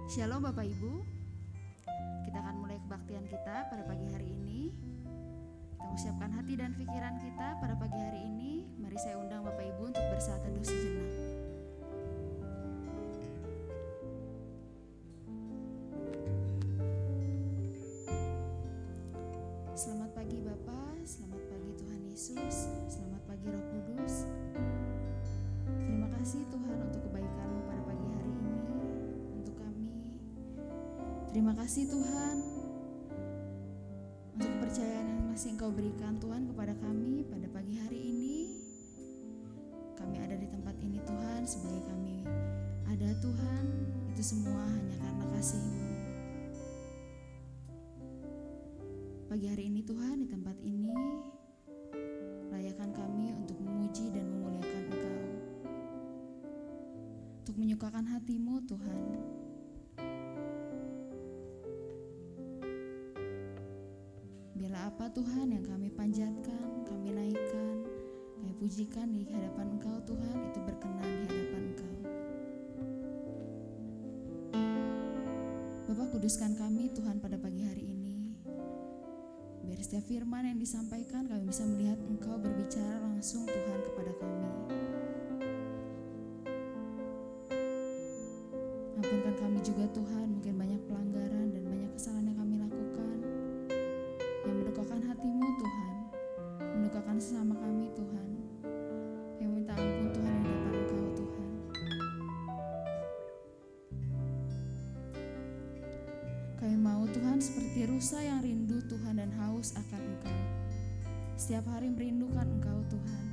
Shalom Bapak Ibu. Kita akan mulai kebaktian kita pada pagi hari ini. Kita mau siapkan hati dan pikiran kita pada pagi hari ini. Mari saya undang Bapak Ibu untuk bersaat teduh sejenak. Selamat pagi Bapak, selamat pagi Tuhan Yesus, selamat pagi Roh Kudus. Terima kasih Tuhan untuk kebaikan-Mu pada pagi hari ini untuk kami. Terima kasih Tuhan untuk kepercayaan yang masih Engkau berikan Tuhan kepada kami pada pagi hari ini. Kami ada di tempat ini Tuhan, sebagai kami ada Tuhan, itu semua hanya karena kasih-Mu. Pagi hari ini Tuhan, di tempat ini layakan kami untuk memuji dan memuliakan Engkau, untuk menyukakan hati-Mu Tuhan. Biarlah apa Tuhan yang kami panjatkan, kami naikkan, kami pujikan di hadapan Engkau Tuhan, itu berkenan di hadapan Engkau. Bapa, kuduskan kami Tuhan pada pagi hari ini. Biar setiap firman yang disampaikan kami bisa melihat Engkau berbicara langsung Tuhan kepada kami. Ampunkan kami juga Tuhan, mungkin banyak pelanggaran dan banyak kesalahan yang kami lakukan, yang mendukakan hati-Mu Tuhan, mendukakan sesama kami Tuhan. Kami minta ampun Tuhan di hadapan Engkau Tuhan. Kami mau Tuhan seperti rusa yang rindu Tuhan dan haus akan Engkau. Setiap hari merindukan Engkau Tuhan.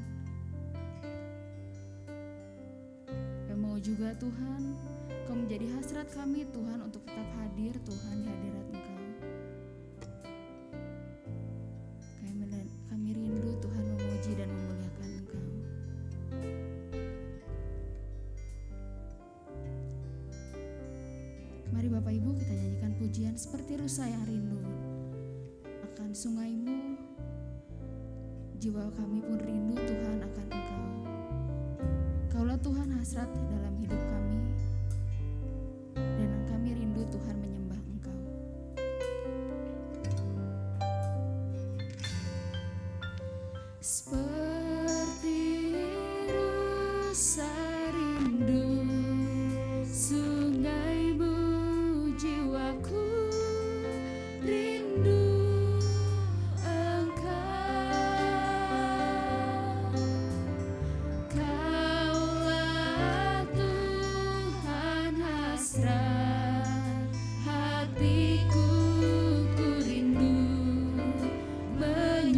Kami mau juga Tuhan, Kau menjadi hasrat kami Tuhan untuk tetap hadir Tuhan di hadirat Engkau. Kami rindu Tuhan memuji dan memuliakan Engkau. Mari Bapak Ibu kita nyanyikan pujian seperti rusa yang rindu akan sungai-Mu. Jiwa kami pun rindu Tuhan akan Engkau. Kaulah Tuhan hasrat dalam hidup kami, dan kami rindu Tuhan menyembah Engkau. Seperti rusa rindu sungai-Mu, jiwaku rindu Engkau. Kaulah Tuhan hasrat hatiku, ku rindu menyembah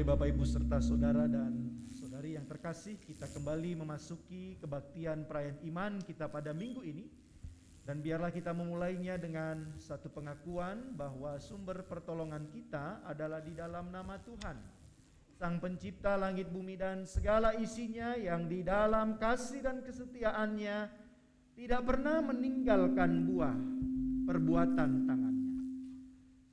Bapak Ibu serta saudara dan saudari yang terkasih, kita kembali memasuki kebaktian perayaan iman kita pada minggu ini. Dan biarlah kita memulainya dengan satu pengakuan bahwa sumber pertolongan kita adalah di dalam nama Tuhan, Sang Pencipta langit bumi dan segala isinya, yang di dalam kasih dan kesetiaannya tidak pernah meninggalkan buah perbuatan tangannya.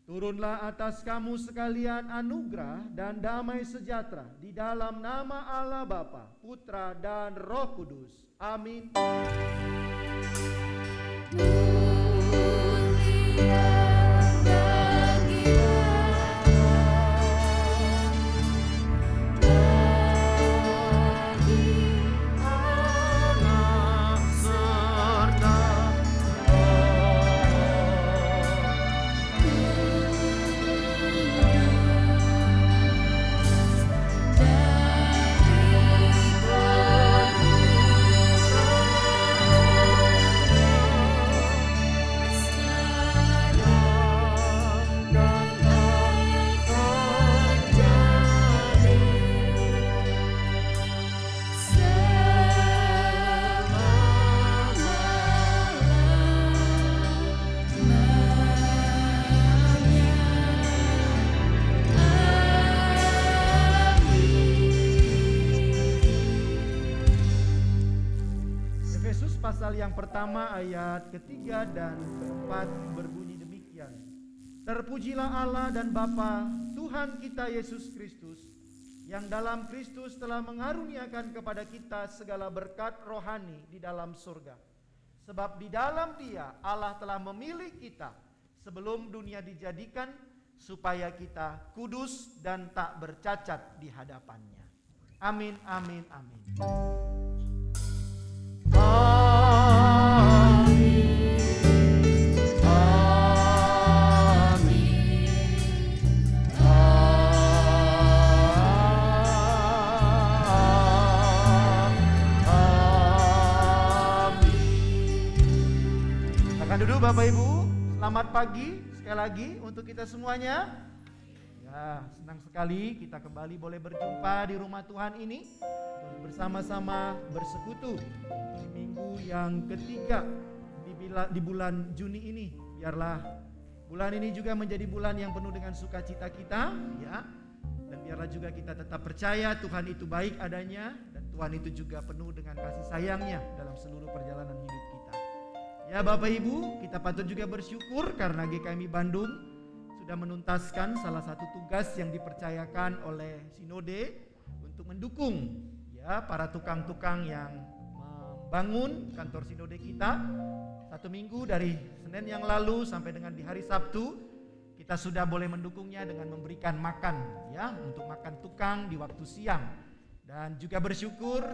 Turunlah atas kamu sekalian anugerah dan damai sejahtera di dalam nama Allah Bapa, Putra dan Roh Kudus. Amin. Pasal yang pertama ayat ketiga dan keempat berbunyi demikian. Terpujilah Allah dan Bapa Tuhan kita Yesus Kristus, yang dalam Kristus telah mengaruniakan kepada kita segala berkat rohani di dalam surga. Sebab di dalam Dia Allah telah memilih kita sebelum dunia dijadikan, supaya kita kudus dan tak bercacat di hadapannya. Amin, amin, amin. Silakan duduk Bapak Ibu. Selamat pagi sekali lagi untuk kita semuanya. Ya, senang sekali kita kembali boleh berjumpa di rumah Tuhan ini, bersama-sama bersekutu di minggu yang ketiga di bulan Juni ini. Biarlah bulan ini juga menjadi bulan yang penuh dengan sukacita kita, ya. Dan biarlah juga kita tetap percaya Tuhan itu baik adanya, dan Tuhan itu juga penuh dengan kasih sayangnya dalam seluruh perjalanan hidup kita. Ya Bapak Ibu, kita patut juga bersyukur karena GKMI Bandung sudah menuntaskan salah satu tugas yang dipercayakan oleh Sinode untuk mendukung ya para tukang-tukang yang membangun kantor Sinode kita. 1 minggu dari Senin yang lalu sampai dengan di hari Sabtu, kita sudah boleh mendukungnya dengan memberikan makan ya, untuk makan tukang di waktu siang. Dan juga bersyukur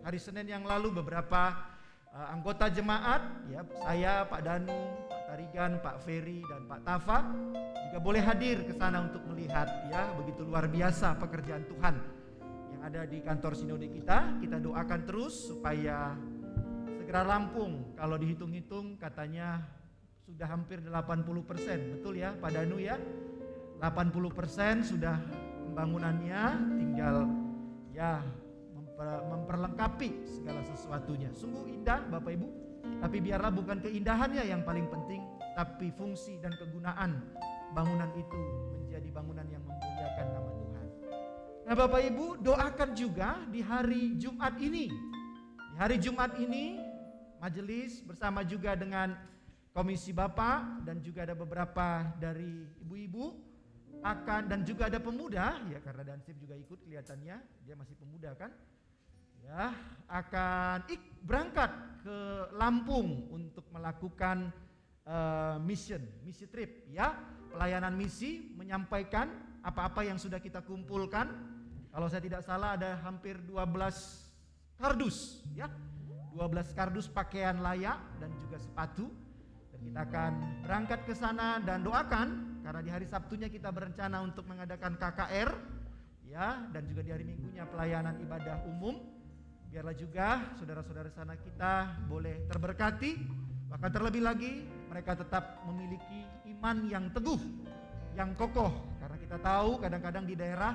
hari Senin yang lalu beberapa anggota jemaat ya, saya, Pak Danu, Pak Tarigan, Pak Ferry dan Pak Tafa juga boleh hadir ke sana untuk melihat ya begitu luar biasa pekerjaan Tuhan yang ada di kantor Sinode kita. Kita doakan terus supaya segera rampung. Kalau dihitung-hitung katanya sudah hampir 80%, betul ya Pak Danu ya? 80% sudah pembangunannya, tinggal ya memperlengkapi segala sesuatunya. Sungguh indah Bapak Ibu, tapi biarlah bukan keindahannya yang paling penting, tapi fungsi dan kegunaan bangunan itu menjadi bangunan yang memuliakan nama Tuhan. Nah Bapak Ibu, doakan juga di hari Jumat ini. Di hari Jumat ini majelis bersama juga dengan komisi Bapak dan juga ada beberapa dari ibu-ibu akan, dan juga ada pemuda ya, karena Dansip juga ikut kelihatannya, dia masih pemuda kan ya, akan berangkat ke Lampung untuk melakukan misi trip ya, pelayanan misi, menyampaikan apa-apa yang sudah kita kumpulkan. Kalau saya tidak salah ada hampir 12 kardus ya, 12 kardus pakaian layak dan juga sepatu. Dan kita akan berangkat ke sana dan doakan, karena di hari Sabtunya kita berencana untuk mengadakan KKR ya, dan juga di hari Minggunya pelayanan ibadah umum. Biarlah juga saudara-saudara sana kita boleh terberkati, bahkan terlebih lagi mereka tetap memiliki iman yang teguh, yang kokoh. Karena kita tahu kadang-kadang di daerah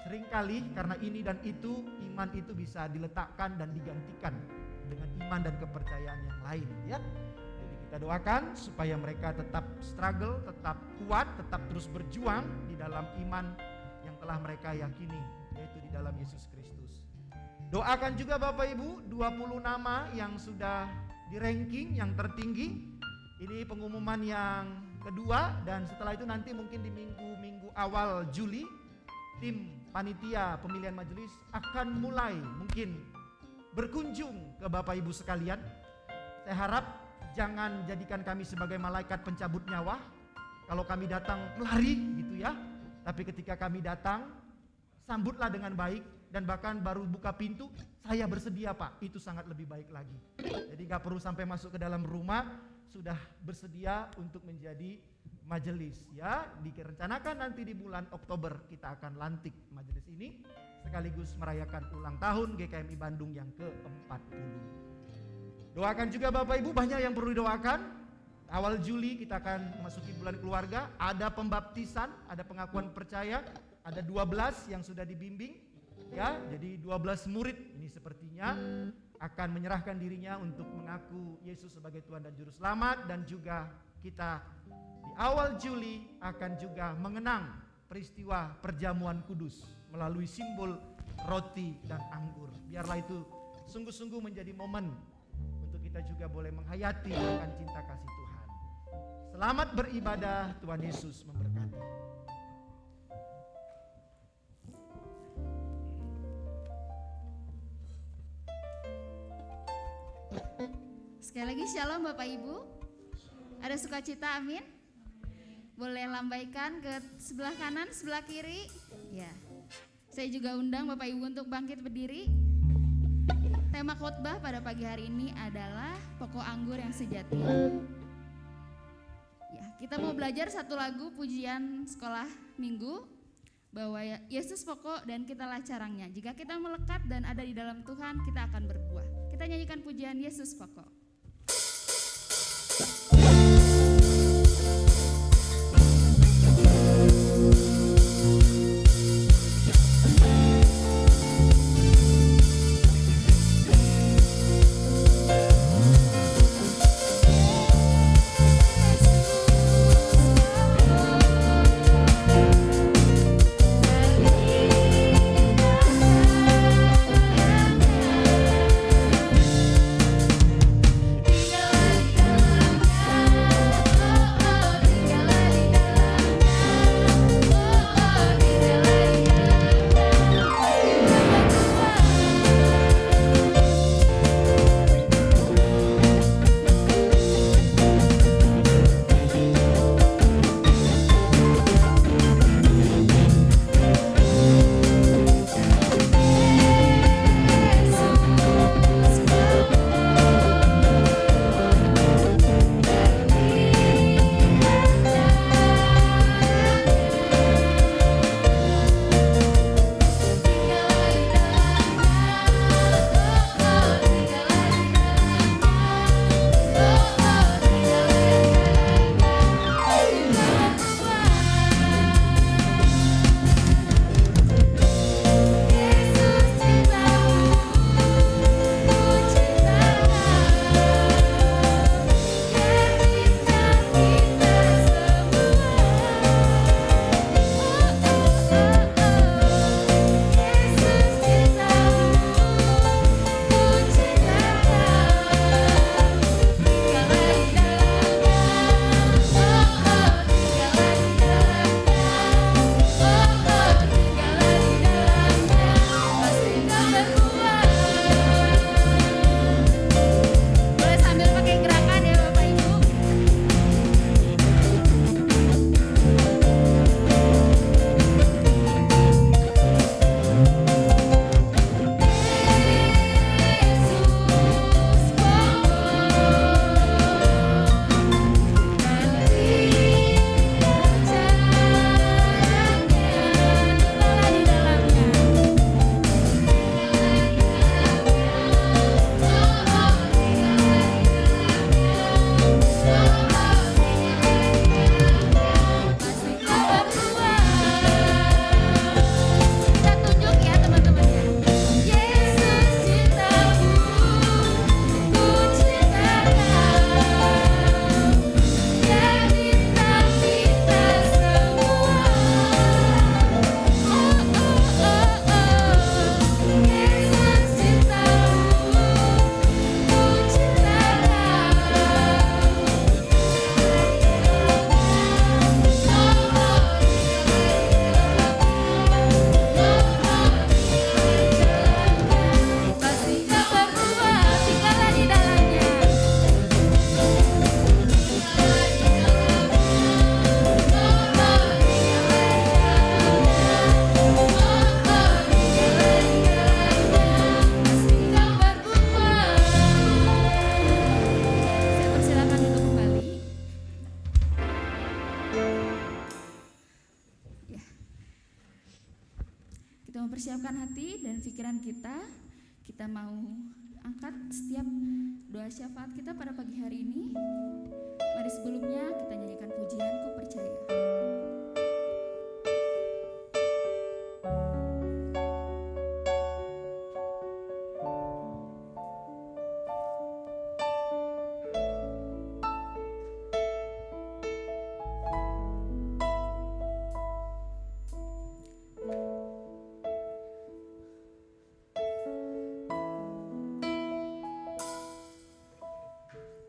seringkali karena ini dan itu, iman itu bisa diletakkan dan digantikan dengan iman dan kepercayaan yang lain, ya. Jadi kita doakan supaya mereka tetap struggle, tetap kuat, tetap terus berjuang di dalam iman yang telah mereka yakini, yaitu di dalam Yesus Kristus. Doakan juga Bapak Ibu 20 nama yang sudah di ranking yang tertinggi. Ini pengumuman yang kedua, dan setelah itu nanti mungkin di minggu awal Juli tim panitia pemilihan majelis akan mulai mungkin berkunjung ke Bapak Ibu sekalian. Saya harap jangan jadikan kami sebagai malaikat pencabut nyawa. Kalau kami datang lari gitu ya. Tapi ketika kami datang, sambutlah dengan baik, dan bahkan baru buka pintu, saya bersedia Pak, itu sangat lebih baik lagi. Jadi gak perlu sampai masuk ke dalam rumah, sudah bersedia untuk menjadi majelis, ya. Direncanakan nanti di bulan Oktober kita akan lantik majelis ini sekaligus merayakan ulang tahun GKMI Bandung yang ke-40. Doakan juga Bapak Ibu, banyak yang perlu didoakan. Awal Juli kita akan memasuki bulan keluarga, ada pembaptisan, ada pengakuan percaya, ada 12 yang sudah dibimbing, ya. Jadi 12 murid ini sepertinya akan menyerahkan dirinya untuk mengaku Yesus sebagai Tuhan dan Juru Selamat. Dan juga kita di awal Juli akan juga mengenang peristiwa perjamuan kudus melalui simbol roti dan anggur. Biarlah itu sungguh-sungguh menjadi momen untuk kita juga boleh menghayati akan cinta kasih Tuhan. Selamat beribadah, Tuhan Yesus memberkati. Sekali lagi shalom Bapak Ibu. Ada sukacita, amin. Boleh lambaikan ke sebelah kanan, sebelah kiri. Ya. Saya juga undang Bapak Ibu untuk bangkit berdiri. Tema khotbah pada pagi hari ini adalah pokok anggur yang sejati. Ya, kita mau belajar satu lagu pujian sekolah minggu bahwa Yesus pokok dan kitalah carangnya. Jika kita melekat dan ada di dalam Tuhan, kita akan berbuah. Kita nyanyikan pujian Yesus pokok. kita mempersiapkan hati dan pikiran kita mau angkat setiap doa syafaat kita pada pagi hari ini. Mari sebelumnya kita nyanyikan pujian Ku Percaya.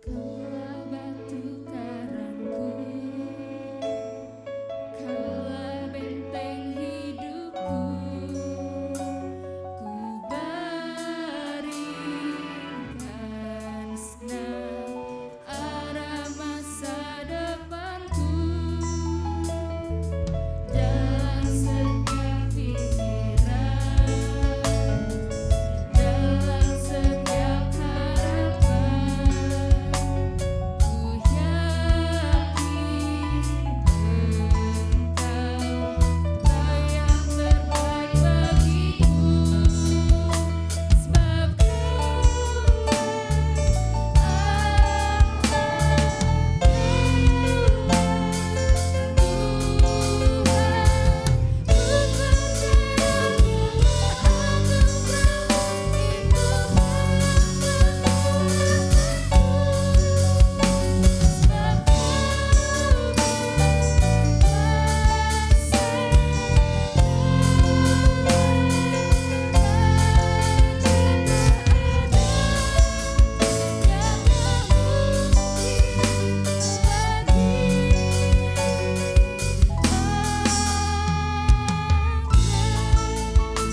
Kaulah batu karangku, kaulah benteng hidupku, ku baringkan senang arah masa depanku, dalam setiap pikiran, dalam setiap harapan. Ku yakin Engkau yang terbaik bagiku, sebab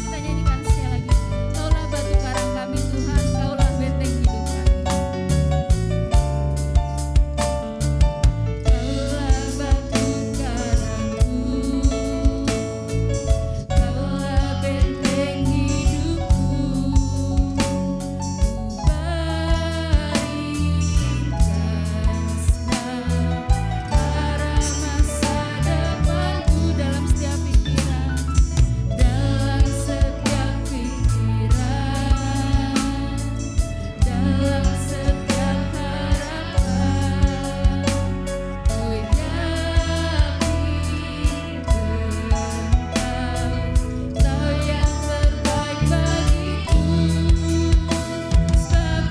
kita nyanyikan sekali lagi. Kaulah batu karang kami Tuhan, Kaulah benteng hidup kami. Kaulah batu karangku, Kaulah benteng hidupku, ku baringkan senang arah masa depanku, dalam setiap pikiran, dalam setiap pikiran, dalam setiap harapan. Ku yakin Engkau yang terbaik bagiku, sebab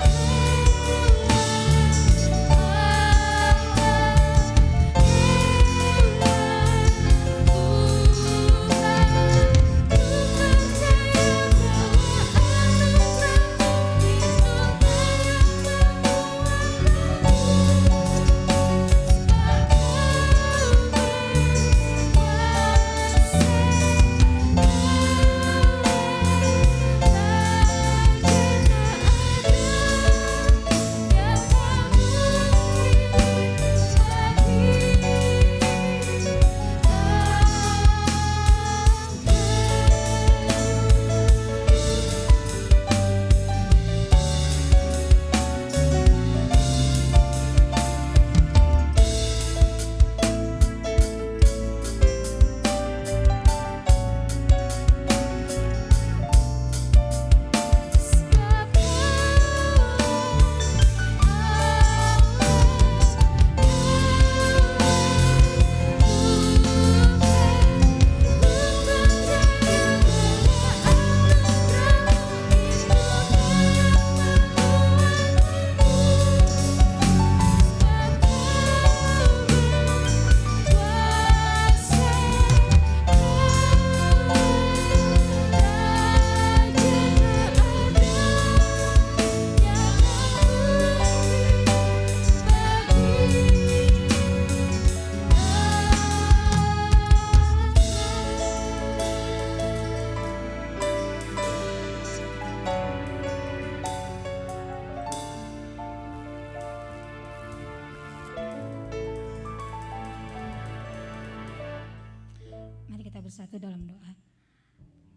mari kita bersatu dalam doa.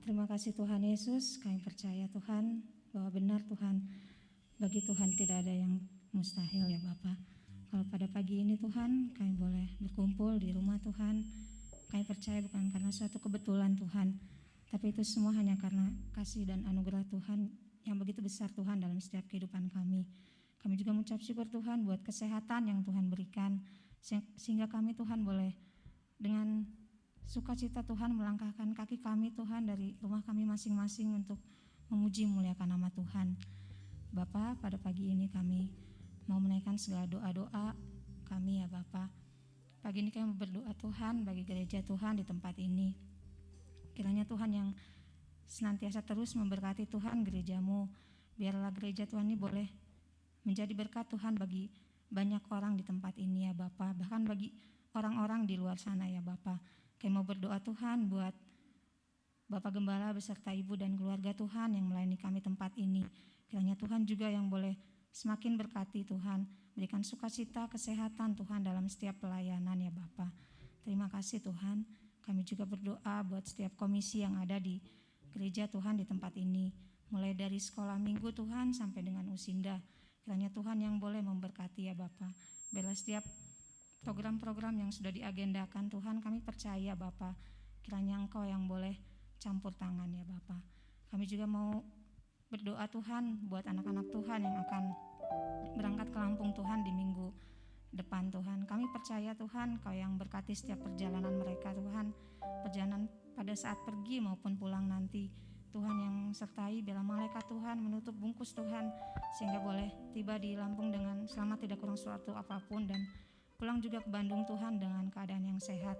Terima kasih Tuhan Yesus, kami percaya Tuhan bahwa benar Tuhan, bagi Tuhan tidak ada yang mustahil ya Bapa. Kalau pada pagi ini Tuhan kami boleh berkumpul di rumah Tuhan, kami percaya bukan karena suatu kebetulan Tuhan, Tapi itu semua hanya karena kasih dan anugerah Tuhan yang begitu besar Tuhan dalam setiap kehidupan kami. Kami juga mengucap syukur Tuhan buat kesehatan yang Tuhan berikan, sehingga kami Tuhan boleh dengan sukacita Tuhan melangkahkan kaki kami Tuhan dari rumah kami masing-masing untuk memuji memuliakan nama Tuhan. Bapa, pada pagi ini kami mau menaikkan segala doa-doa kami ya Bapa. Pagi ini kami berdoa Tuhan bagi gereja Tuhan di tempat ini. Kiranya Tuhan yang senantiasa terus memberkati Tuhan gerejamu. Biarlah gereja Tuhan ini boleh menjadi berkat Tuhan bagi banyak orang di tempat ini ya Bapa. Bahkan bagi orang-orang di luar sana ya Bapa. Kami mau berdoa Tuhan buat Bapak Gembala beserta Ibu dan keluarga Tuhan yang melayani kami tempat ini. Kiranya Tuhan juga yang boleh semakin berkati Tuhan. Berikan sukacita, kesehatan Tuhan dalam setiap pelayanan ya Bapa. Terima kasih Tuhan. Kami juga berdoa buat setiap komisi yang ada di gereja Tuhan di tempat ini. Mulai dari sekolah minggu Tuhan sampai dengan usinda. Kiranya Tuhan yang boleh memberkati ya Bapa. Biarlah setiap program-program yang sudah diagendakan Tuhan, kami percaya Bapa. Kiranya Engkau yang boleh campur tangan ya Bapa. Kami juga mau berdoa Tuhan buat anak-anak Tuhan yang akan berangkat ke Lampung Tuhan di minggu depan Tuhan. Kami percaya Tuhan Kau yang berkati setiap perjalanan mereka Tuhan. Perjalanan pada saat pergi maupun pulang nanti. Tuhan yang sertai, biarlah malaikat Tuhan menutup bungkus Tuhan sehingga boleh tiba di Lampung dengan selamat, tidak kurang suatu apapun, dan pulang juga ke Bandung Tuhan dengan keadaan yang sehat.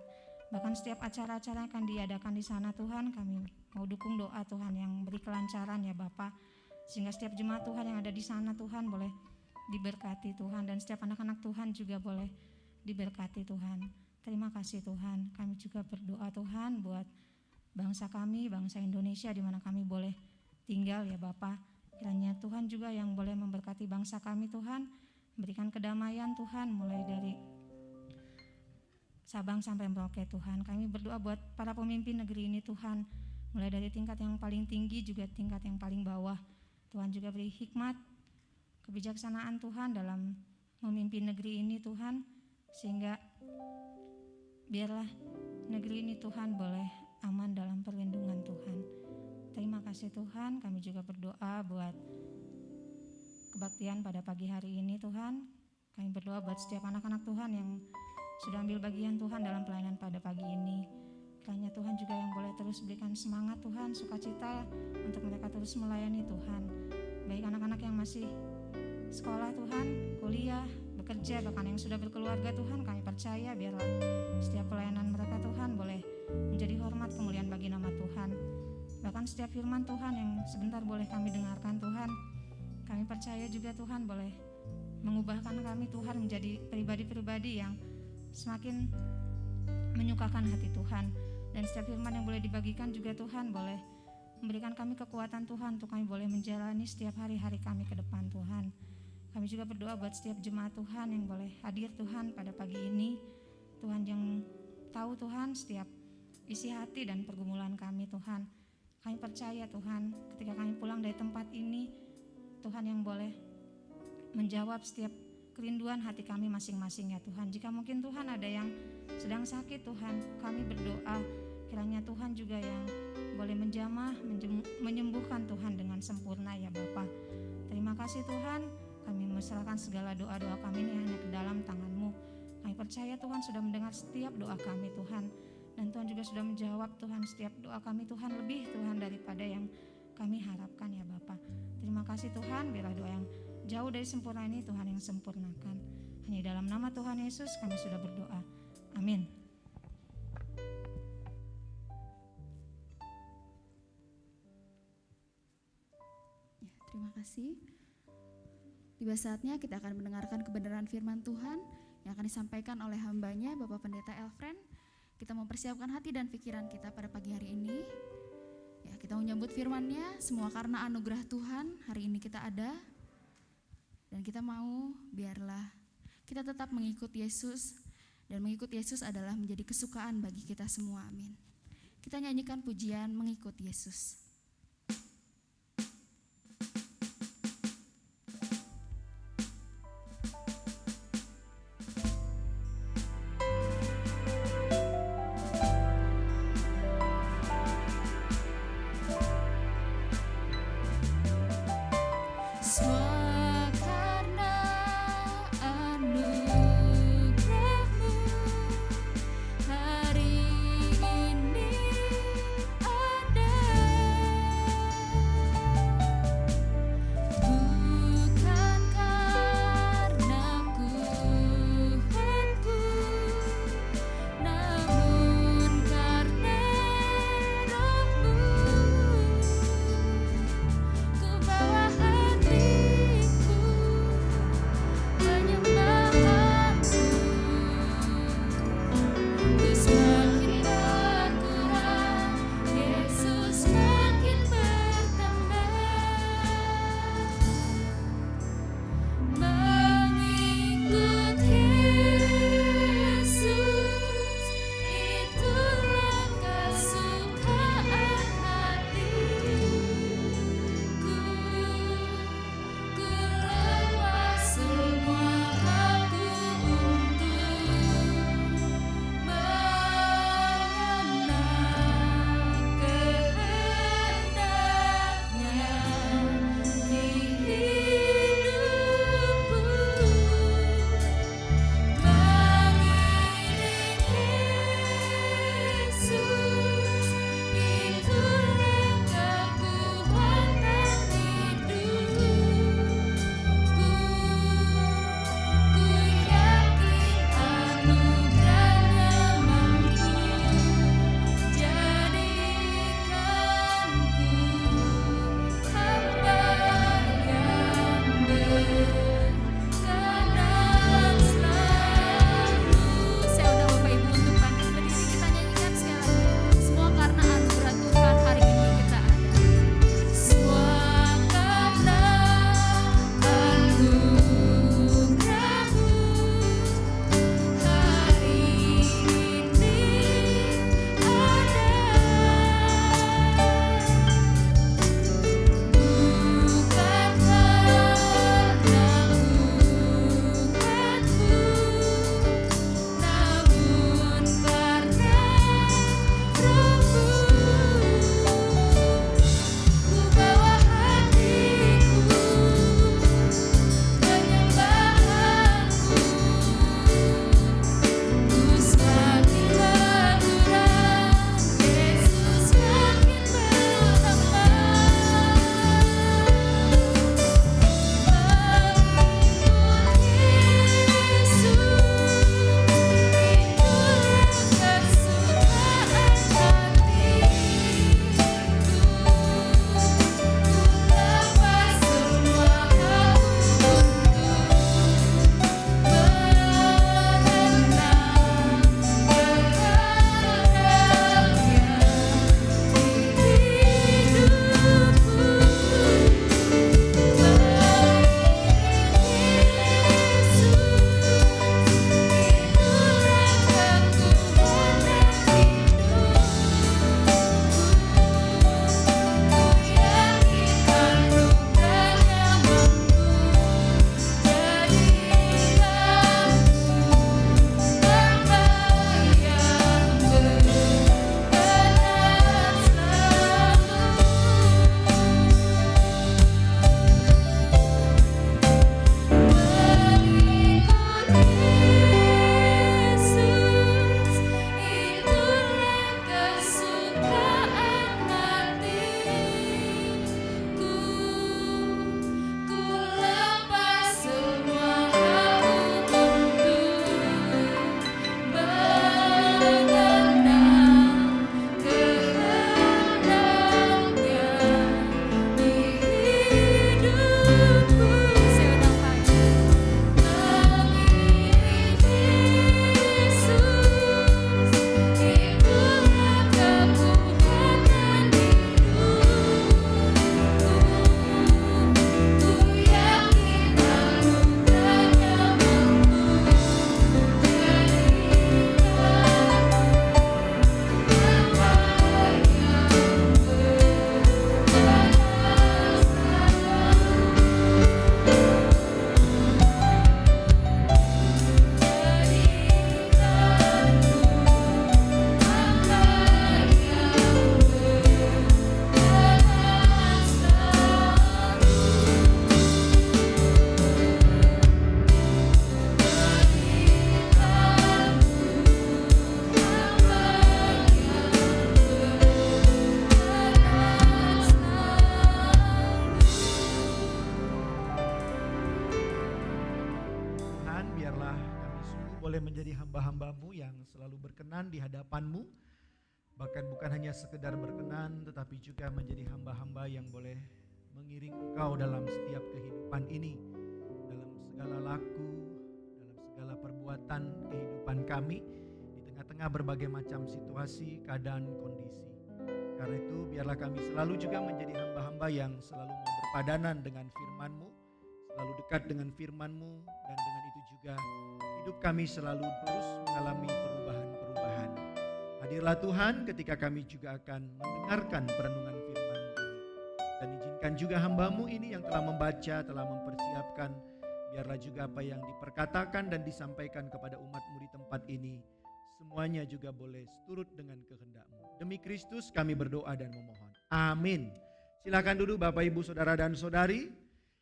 Bahkan setiap acara-acara yang akan diadakan di sana Tuhan, kami mau dukung doa Tuhan yang beri kelancaran ya Bapa. Sehingga setiap jemaat Tuhan yang ada di sana Tuhan boleh diberkati Tuhan, dan setiap anak-anak Tuhan juga boleh diberkati Tuhan. Terima kasih Tuhan. Kami juga berdoa Tuhan buat bangsa kami, bangsa Indonesia di mana kami boleh tinggal ya Bapa. Kiranya Tuhan juga yang boleh memberkati bangsa kami Tuhan, berikan kedamaian Tuhan mulai dari Sabang sampai Merauke Tuhan. Kami berdoa buat para pemimpin negeri ini Tuhan, mulai dari tingkat yang paling tinggi juga tingkat yang paling bawah. Tuhan juga beri hikmat, kebijaksanaan Tuhan dalam memimpin negeri ini Tuhan, sehingga biarlah negeri ini Tuhan boleh aman dalam perlindungan Tuhan. Terima kasih Tuhan. Kami juga berdoa buat kebaktian pada pagi hari ini Tuhan. Kami berdoa buat setiap anak-anak Tuhan yang sudah ambil bagian Tuhan dalam pelayanan pada pagi ini. Kiranya Tuhan juga yang boleh terus berikan semangat Tuhan, sukacita untuk mereka terus melayani Tuhan. Baik anak-anak yang masih sekolah Tuhan, kuliah, bekerja, bahkan yang sudah berkeluarga Tuhan, kami percaya biarlah setiap pelayanan mereka Tuhan boleh menjadi hormat kemuliaan bagi nama Tuhan. Bahkan setiap firman Tuhan yang sebentar boleh kami dengarkan Tuhan, kami percaya juga Tuhan boleh mengubahkan kami Tuhan menjadi pribadi-pribadi yang semakin menyukakan hati Tuhan. Dan setiap firman yang boleh dibagikan juga Tuhan boleh memberikan kami kekuatan Tuhan untuk kami boleh menjalani setiap hari-hari kami ke depan Tuhan. Kami juga berdoa buat setiap jemaat Tuhan yang boleh hadir Tuhan pada pagi ini. Tuhan yang tahu Tuhan setiap isi hati dan pergumulan kami Tuhan. Kami percaya Tuhan ketika kami pulang dari tempat ini, Tuhan yang boleh menjawab setiap kerinduan hati kami masing-masing ya Tuhan. Jika mungkin Tuhan ada yang sedang sakit Tuhan, kami berdoa kiranya Tuhan juga yang boleh menjamah, menyembuhkan Tuhan dengan sempurna ya Bapa. Terima kasih Tuhan. Kami menyerahkan segala doa-doa kami ini hanya ke dalam tangan-Mu. Kami percaya Tuhan sudah mendengar setiap doa kami Tuhan. Dan Tuhan juga sudah menjawab Tuhan setiap doa kami Tuhan, lebih Tuhan daripada yang kami harapkan ya Bapa. Terima kasih Tuhan, biarlah doa yang jauh dari sempurna ini Tuhan yang sempurnakan. Hanya dalam nama Tuhan Yesus kami sudah berdoa. Amin. Ya, terima kasih. Tiba saatnya kita akan mendengarkan kebenaran firman Tuhan yang akan disampaikan oleh hambanya Bapak Pendeta Elfren. Kita mempersiapkan hati dan pikiran kita pada pagi hari ini. Ya, kita menyambut firman-Nya, semua karena anugerah Tuhan hari ini kita ada. Dan kita mau biarlah kita tetap mengikut Yesus, dan mengikut Yesus adalah menjadi kesukaan bagi kita semua. Amin. Kita nyanyikan pujian mengikut Yesus. menjadi hamba-hamba-Mu yang selalu berkenan di hadapan-Mu. Bahkan bukan hanya sekedar berkenan, tetapi juga menjadi hamba-hamba yang boleh mengiring Engkau dalam setiap kehidupan ini, dalam segala laku, dalam segala perbuatan kehidupan kami, di tengah-tengah berbagai macam situasi, keadaan, kondisi. Karena itu biarlah kami selalu juga menjadi hamba-hamba yang selalu mau berpadanan dengan firman-Mu, selalu dekat dengan firman-Mu, dan dengan itu juga hidup kami selalu terus mengalami perubahan-perubahan. Hadirlah Tuhan ketika kami juga akan mendengarkan perenungan firman-Mu ini. Dan izinkan juga hamba-Mu ini yang telah membaca, telah mempersiapkan, biarlah juga apa yang diperkatakan dan disampaikan kepada umat-Mu di tempat ini, semuanya juga boleh seturut dengan kehendak-Mu. Demi Kristus kami berdoa dan memohon. Amin. Silakan duduk Bapak Ibu Saudara dan Saudari.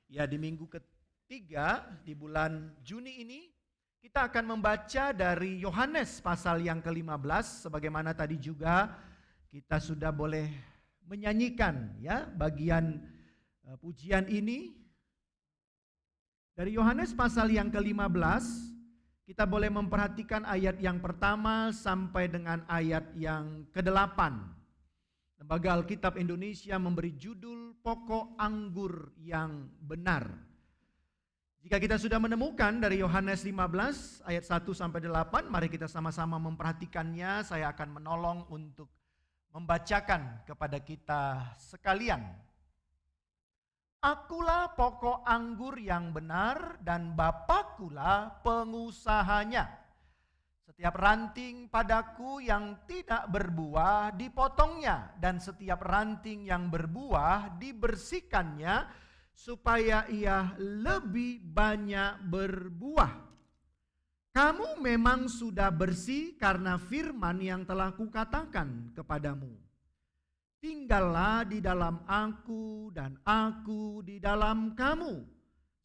Ya, di minggu ketiga di bulan Juni ini kita akan membaca dari Yohanes pasal yang ke-15, sebagaimana tadi juga kita sudah boleh menyanyikan ya bagian pujian ini. Dari Yohanes pasal yang ke-15 kita boleh memperhatikan ayat yang pertama sampai dengan ayat yang ke-8. Lembaga Alkitab Indonesia memberi judul Pokok Anggur yang Benar. Jika kita sudah menemukan dari Yohanes 15 ayat 1 sampai 8, mari kita sama-sama memperhatikannya. Saya akan menolong untuk membacakan kepada kita sekalian. Akulah pokok anggur yang benar dan Bapakulah pengusahanya. Setiap ranting padaku yang tidak berbuah dipotongnya, dan setiap ranting yang berbuah dibersihkannya supaya ia lebih banyak berbuah. Kamu memang sudah bersih karena firman yang telah kukatakan kepadamu. Tinggallah di dalam aku dan aku di dalam kamu.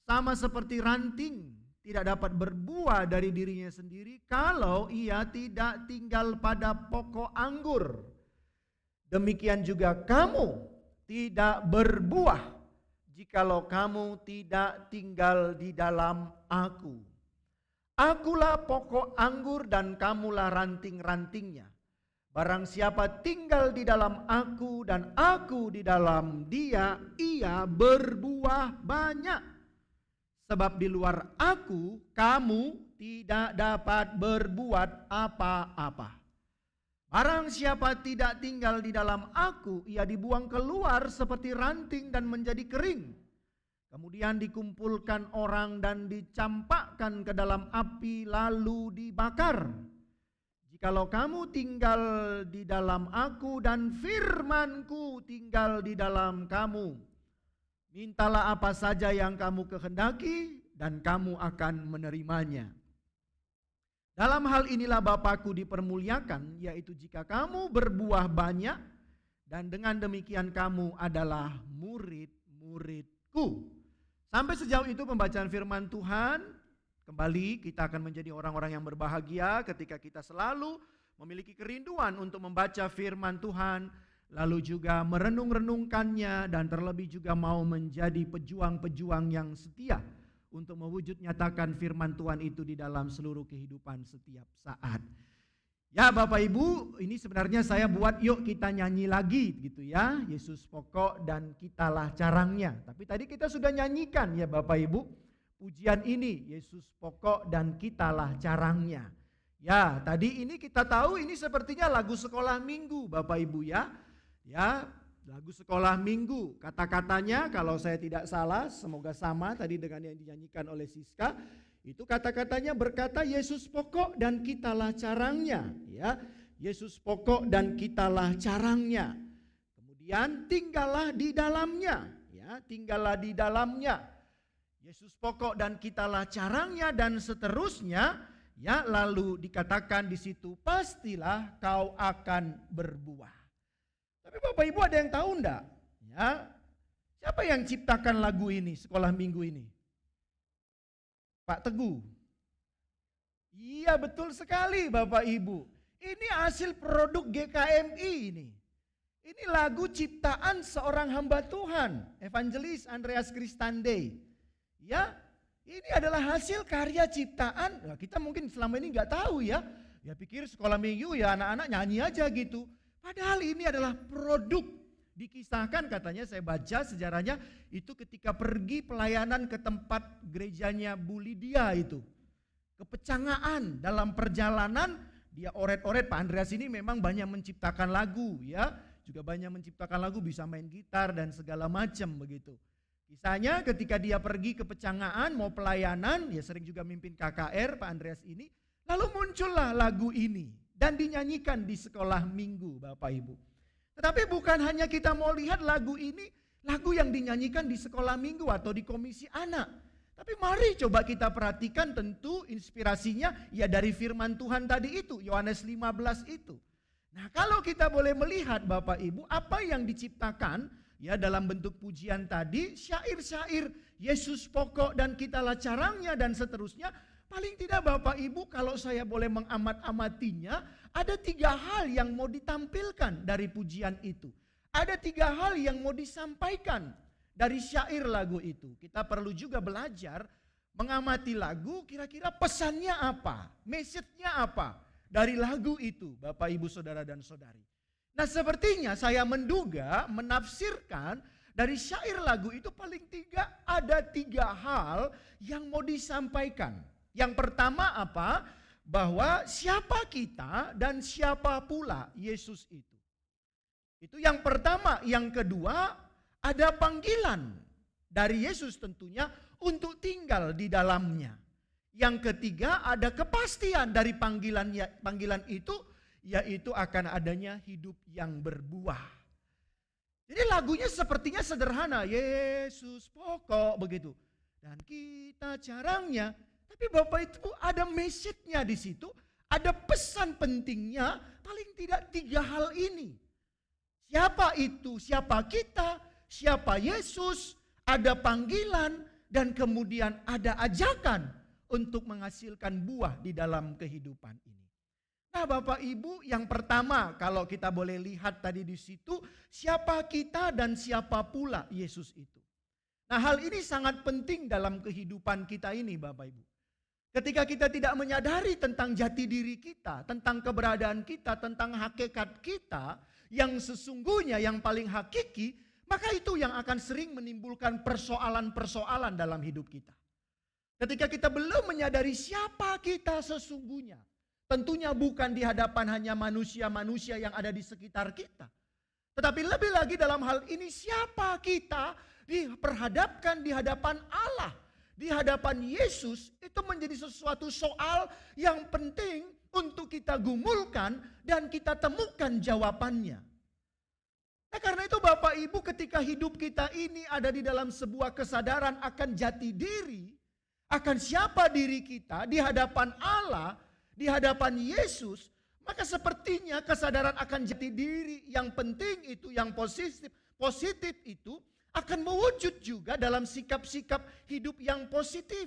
Sama seperti ranting tidak dapat berbuah dari dirinya sendiri kalau ia tidak tinggal pada pokok anggur. Demikian juga kamu tidak berbuah jikalau kamu tidak tinggal di dalam aku. Akulah pokok anggur dan kamulah ranting-rantingnya. Barang siapa tinggal di dalam aku dan aku di dalam dia, ia berbuah banyak. Sebab di luar aku, kamu tidak dapat berbuat apa-apa. Barang siapa tidak tinggal di dalam aku, ia dibuang keluar seperti ranting dan menjadi kering. Kemudian dikumpulkan orang dan dicampakkan ke dalam api lalu dibakar. Jikalau kamu tinggal di dalam aku dan firmanku tinggal di dalam kamu, mintalah apa saja yang kamu kehendaki dan kamu akan menerimanya. Dalam hal inilah Bapakku dipermuliakan, yaitu jika kamu berbuah banyak dan dengan demikian kamu adalah murid-muridku. Sampai sejauh itu pembacaan firman Tuhan. Kembali kita akan menjadi orang-orang yang berbahagia ketika kita selalu memiliki kerinduan untuk membaca firman Tuhan, lalu juga merenung-renungkannya, dan terlebih juga mau menjadi pejuang-pejuang yang setia untuk mewujud nyatakan firman Tuhan itu di dalam seluruh kehidupan setiap saat. Ya Bapak Ibu, ini sebenarnya saya buat yuk kita nyanyi lagi gitu ya. Yesus pokok dan kitalah carangnya. Tapi tadi kita sudah nyanyikan ya Bapak Ibu. Pujian ini, Yesus pokok dan kitalah carangnya. Ya, tadi ini kita tahu ini sepertinya lagu sekolah minggu Bapak Ibu ya. Ya, lagu sekolah minggu. Kata-katanya kalau saya tidak salah, semoga sama tadi dengan yang dinyanyikan oleh Siska. Itu kata-katanya berkata Yesus pokok dan kitalah carangnya. Ya, Yesus pokok dan kitalah carangnya. Kemudian tinggallah di dalamnya. Ya, tinggallah di dalamnya. Yesus pokok dan kitalah carangnya dan seterusnya, ya lalu dikatakan di situ pastilah kau akan berbuah. Tapi Bapak Ibu ada yang tahu enggak? Ya, siapa yang ciptakan lagu ini, sekolah minggu ini? Pak Teguh. Iya betul sekali Bapak Ibu. Ini hasil produk GKMI ini. Ini lagu ciptaan seorang hamba Tuhan, Evangelis Andreas Kristande. Ya, Ini adalah hasil karya ciptaan. Nah, kita mungkin selama ini nggak tahu ya. Ya pikir sekolah minggu ya anak-anak nyanyi aja gitu. Padahal ini adalah produk. Dikisahkan katanya, saya baca sejarahnya, itu ketika pergi pelayanan ke tempat gerejanya Bu Lydia itu. Kepecangaan dalam perjalanan, dia oret-oret. Pak Andreas ini memang banyak menciptakan lagu ya. Juga banyak menciptakan lagu, bisa main gitar dan segala macam begitu. Kisahnya ketika dia pergi ke Pecangaan mau pelayanan, ya sering juga mimpin KKR Pak Andreas ini. Lalu muncullah lagu ini dan dinyanyikan di sekolah minggu Bapak Ibu. Tetapi bukan hanya kita mau lihat lagu ini, lagu yang dinyanyikan di sekolah minggu atau di komisi anak. Tapi mari coba kita perhatikan, tentu inspirasinya ya dari firman Tuhan tadi itu, Yohanes 15 itu. Nah kalau kita boleh melihat Bapak Ibu, apa yang diciptakan ya dalam bentuk pujian tadi, syair-syair Yesus pokok dan kitalah carangnya dan seterusnya. Paling tidak Bapak Ibu, kalau saya boleh mengamat-amatinya, ada 3 hal yang mau ditampilkan dari pujian itu. Ada 3 hal yang mau disampaikan dari syair lagu itu. Kita perlu juga belajar mengamati lagu, kira-kira pesannya apa, message-nya apa dari lagu itu, Bapak Ibu Saudara dan Saudari. Nah sepertinya saya menduga, menafsirkan dari syair lagu itu paling ada 3 hal yang mau disampaikan. Yang pertama apa? Bahwa siapa kita dan siapa pula Yesus itu. Itu yang pertama. Yang kedua, ada panggilan dari Yesus tentunya untuk tinggal di dalamnya. Yang ketiga, ada kepastian dari panggilan itu, yaitu akan adanya hidup yang berbuah. Jadi lagunya sepertinya sederhana, Yesus pokok begitu. Dan kita carangnya. Tapi Bapak itu ada message-nya di situ, ada pesan pentingnya, paling tidak 3 hal ini. Siapa itu, siapa kita, siapa Yesus, ada panggilan, dan kemudian ada ajakan untuk menghasilkan buah di dalam kehidupan ini. Nah Bapak Ibu, yang pertama kalau kita boleh lihat tadi di situ, siapa kita dan siapa pula Yesus itu. Nah hal ini sangat penting dalam kehidupan kita ini Bapak Ibu. Ketika kita tidak menyadari tentang jati diri kita, tentang keberadaan kita, tentang hakikat kita yang sesungguhnya yang paling hakiki, maka itu yang akan sering menimbulkan persoalan-persoalan dalam hidup kita. Ketika kita belum menyadari siapa kita sesungguhnya, tentunya bukan di hadapan hanya manusia-manusia yang ada di sekitar kita. Tetapi lebih lagi dalam hal ini siapa kita diperhadapkan di hadapan Allah. Di hadapan Yesus itu menjadi sesuatu soal yang penting untuk kita gumulkan dan kita temukan jawabannya. Nah karena itu Bapak Ibu, ketika hidup kita ini ada di dalam sebuah kesadaran akan jati diri, akan siapa diri kita di hadapan Allah, di hadapan Yesus, maka sepertinya kesadaran akan jati diri yang penting itu, yang positif itu, akan mewujud juga dalam sikap-sikap hidup yang positif.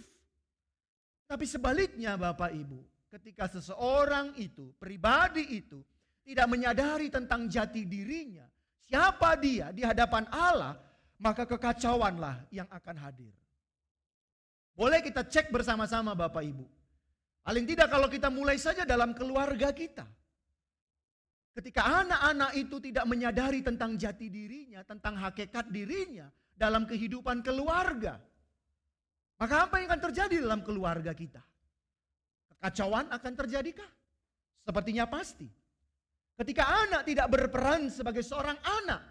Tapi sebaliknya Bapak Ibu, ketika seseorang itu, pribadi itu, tidak menyadari tentang jati dirinya, siapa dia di hadapan Allah, maka kekacauanlah yang akan hadir. Boleh kita cek bersama-sama Bapak Ibu. Paling tidak kalau kita mulai saja dalam keluarga kita. Ketika anak-anak itu tidak menyadari tentang jati dirinya, tentang hakikat dirinya dalam kehidupan keluarga, maka apa yang akan terjadi dalam keluarga kita? Kekacauan akan terjadikah? Sepertinya pasti. Ketika anak tidak berperan sebagai seorang anak,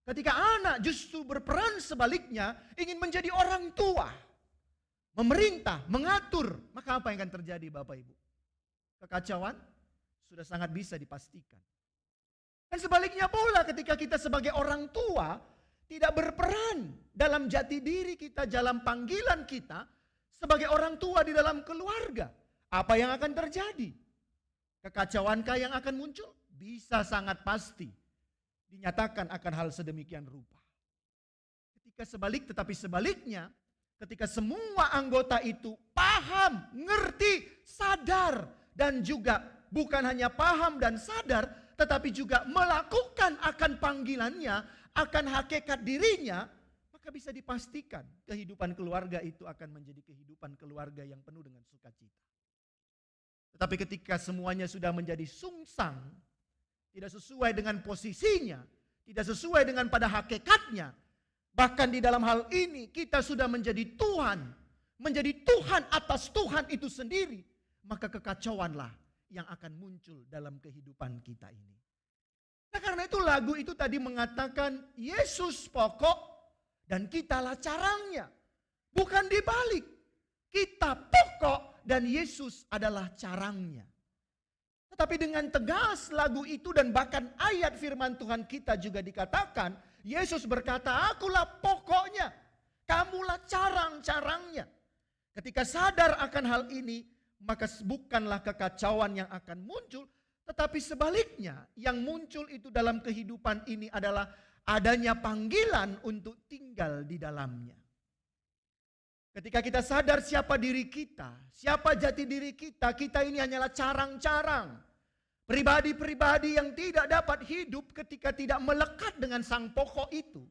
ketika anak justru berperan sebaliknya ingin menjadi orang tua, memerintah, mengatur, maka apa yang akan terjadi Bapak Ibu? Kekacauan sudah sangat bisa dipastikan. Dan sebaliknya pula ketika kita sebagai orang tua tidak berperan dalam jati diri kita, dalam panggilan kita sebagai orang tua di dalam keluarga, apa yang akan terjadi? Kekacauankah yang akan muncul? Bisa sangat pasti dinyatakan akan hal sedemikian rupa. Tetapi sebaliknya, ketika semua anggota itu paham, ngerti, sadar, dan juga bukan hanya paham dan sadar, tetapi juga melakukan akan panggilannya, akan hakikat dirinya, maka maka bisa dipastikan kehidupan keluarga itu akan menjadi kehidupan keluarga yang penuh dengan sukacita. Tetapi ketika semuanya sudah menjadi sungsang, tidak sesuai dengan posisinya, tidak sesuai dengan pada hakikatnya, bahkan di dalam hal ini kita sudah menjadi Tuhan atas Tuhan itu sendiri, maka kekacauanlah yang akan muncul dalam kehidupan kita ini. Nah, karena itu lagu itu tadi mengatakan Yesus pokok dan kitalah carangnya. Bukan dibalik. Kita pokok dan Yesus adalah carangnya. Tetapi dengan tegas lagu itu dan bahkan ayat firman Tuhan kita juga dikatakan, Yesus berkata, akulah pokoknya, kamulah carang-carangnya. Ketika sadar akan hal ini, maka bukanlah kekacauan yang akan muncul, tetapi sebaliknya yang muncul itu dalam kehidupan ini adalah adanya panggilan untuk tinggal di dalamnya. Ketika kita sadar siapa diri kita, siapa jati diri kita, kita ini hanyalah carang-carang. Pribadi-pribadi yang tidak dapat hidup ketika tidak melekat dengan sang pokok itu.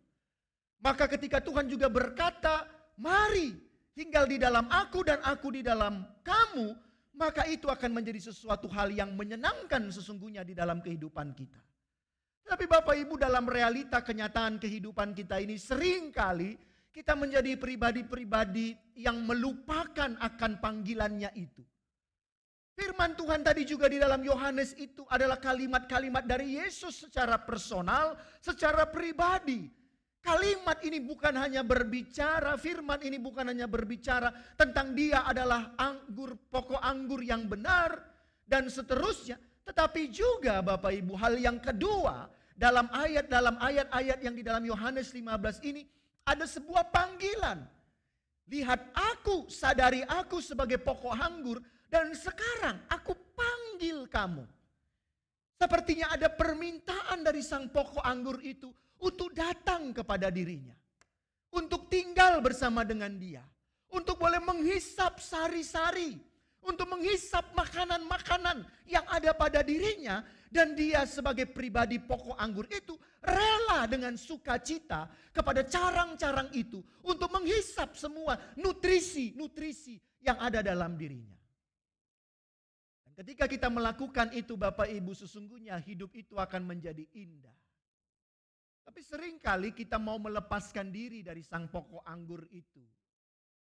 Maka ketika Tuhan juga berkata, mari tinggal di dalam aku dan aku di dalam kamu, maka itu akan menjadi sesuatu hal yang menyenangkan sesungguhnya di dalam kehidupan kita. Tapi Bapak Ibu, dalam realita kenyataan kehidupan kita ini seringkali kita menjadi pribadi-pribadi yang melupakan akan panggilannya itu. Firman Tuhan tadi juga di dalam Yohanes itu adalah kalimat-kalimat dari Yesus secara personal, secara pribadi. Kalimat ini bukan hanya berbicara, firman ini bukan hanya berbicara tentang dia adalah pokok anggur yang benar dan seterusnya. Tetapi juga Bapak Ibu, hal yang kedua dalam ayat-ayat yang di dalam Yohanes 15 ini ada sebuah panggilan. Lihat aku, sadari aku sebagai pokok anggur dan sekarang aku panggil kamu. Sepertinya ada permintaan dari sang pokok anggur itu untuk datang kepada dirinya. Untuk tinggal bersama dengan dia. Untuk boleh menghisap sari-sari. Untuk menghisap makanan-makanan yang ada pada dirinya. Dan dia sebagai pribadi pokok anggur itu rela dengan sukacita kepada carang-carang itu. Untuk menghisap semua nutrisi-nutrisi yang ada dalam dirinya. Dan ketika kita melakukan itu Bapak Ibu, sesungguhnya hidup itu akan menjadi indah. Tapi seringkali kita mau melepaskan diri dari sang pokok anggur itu.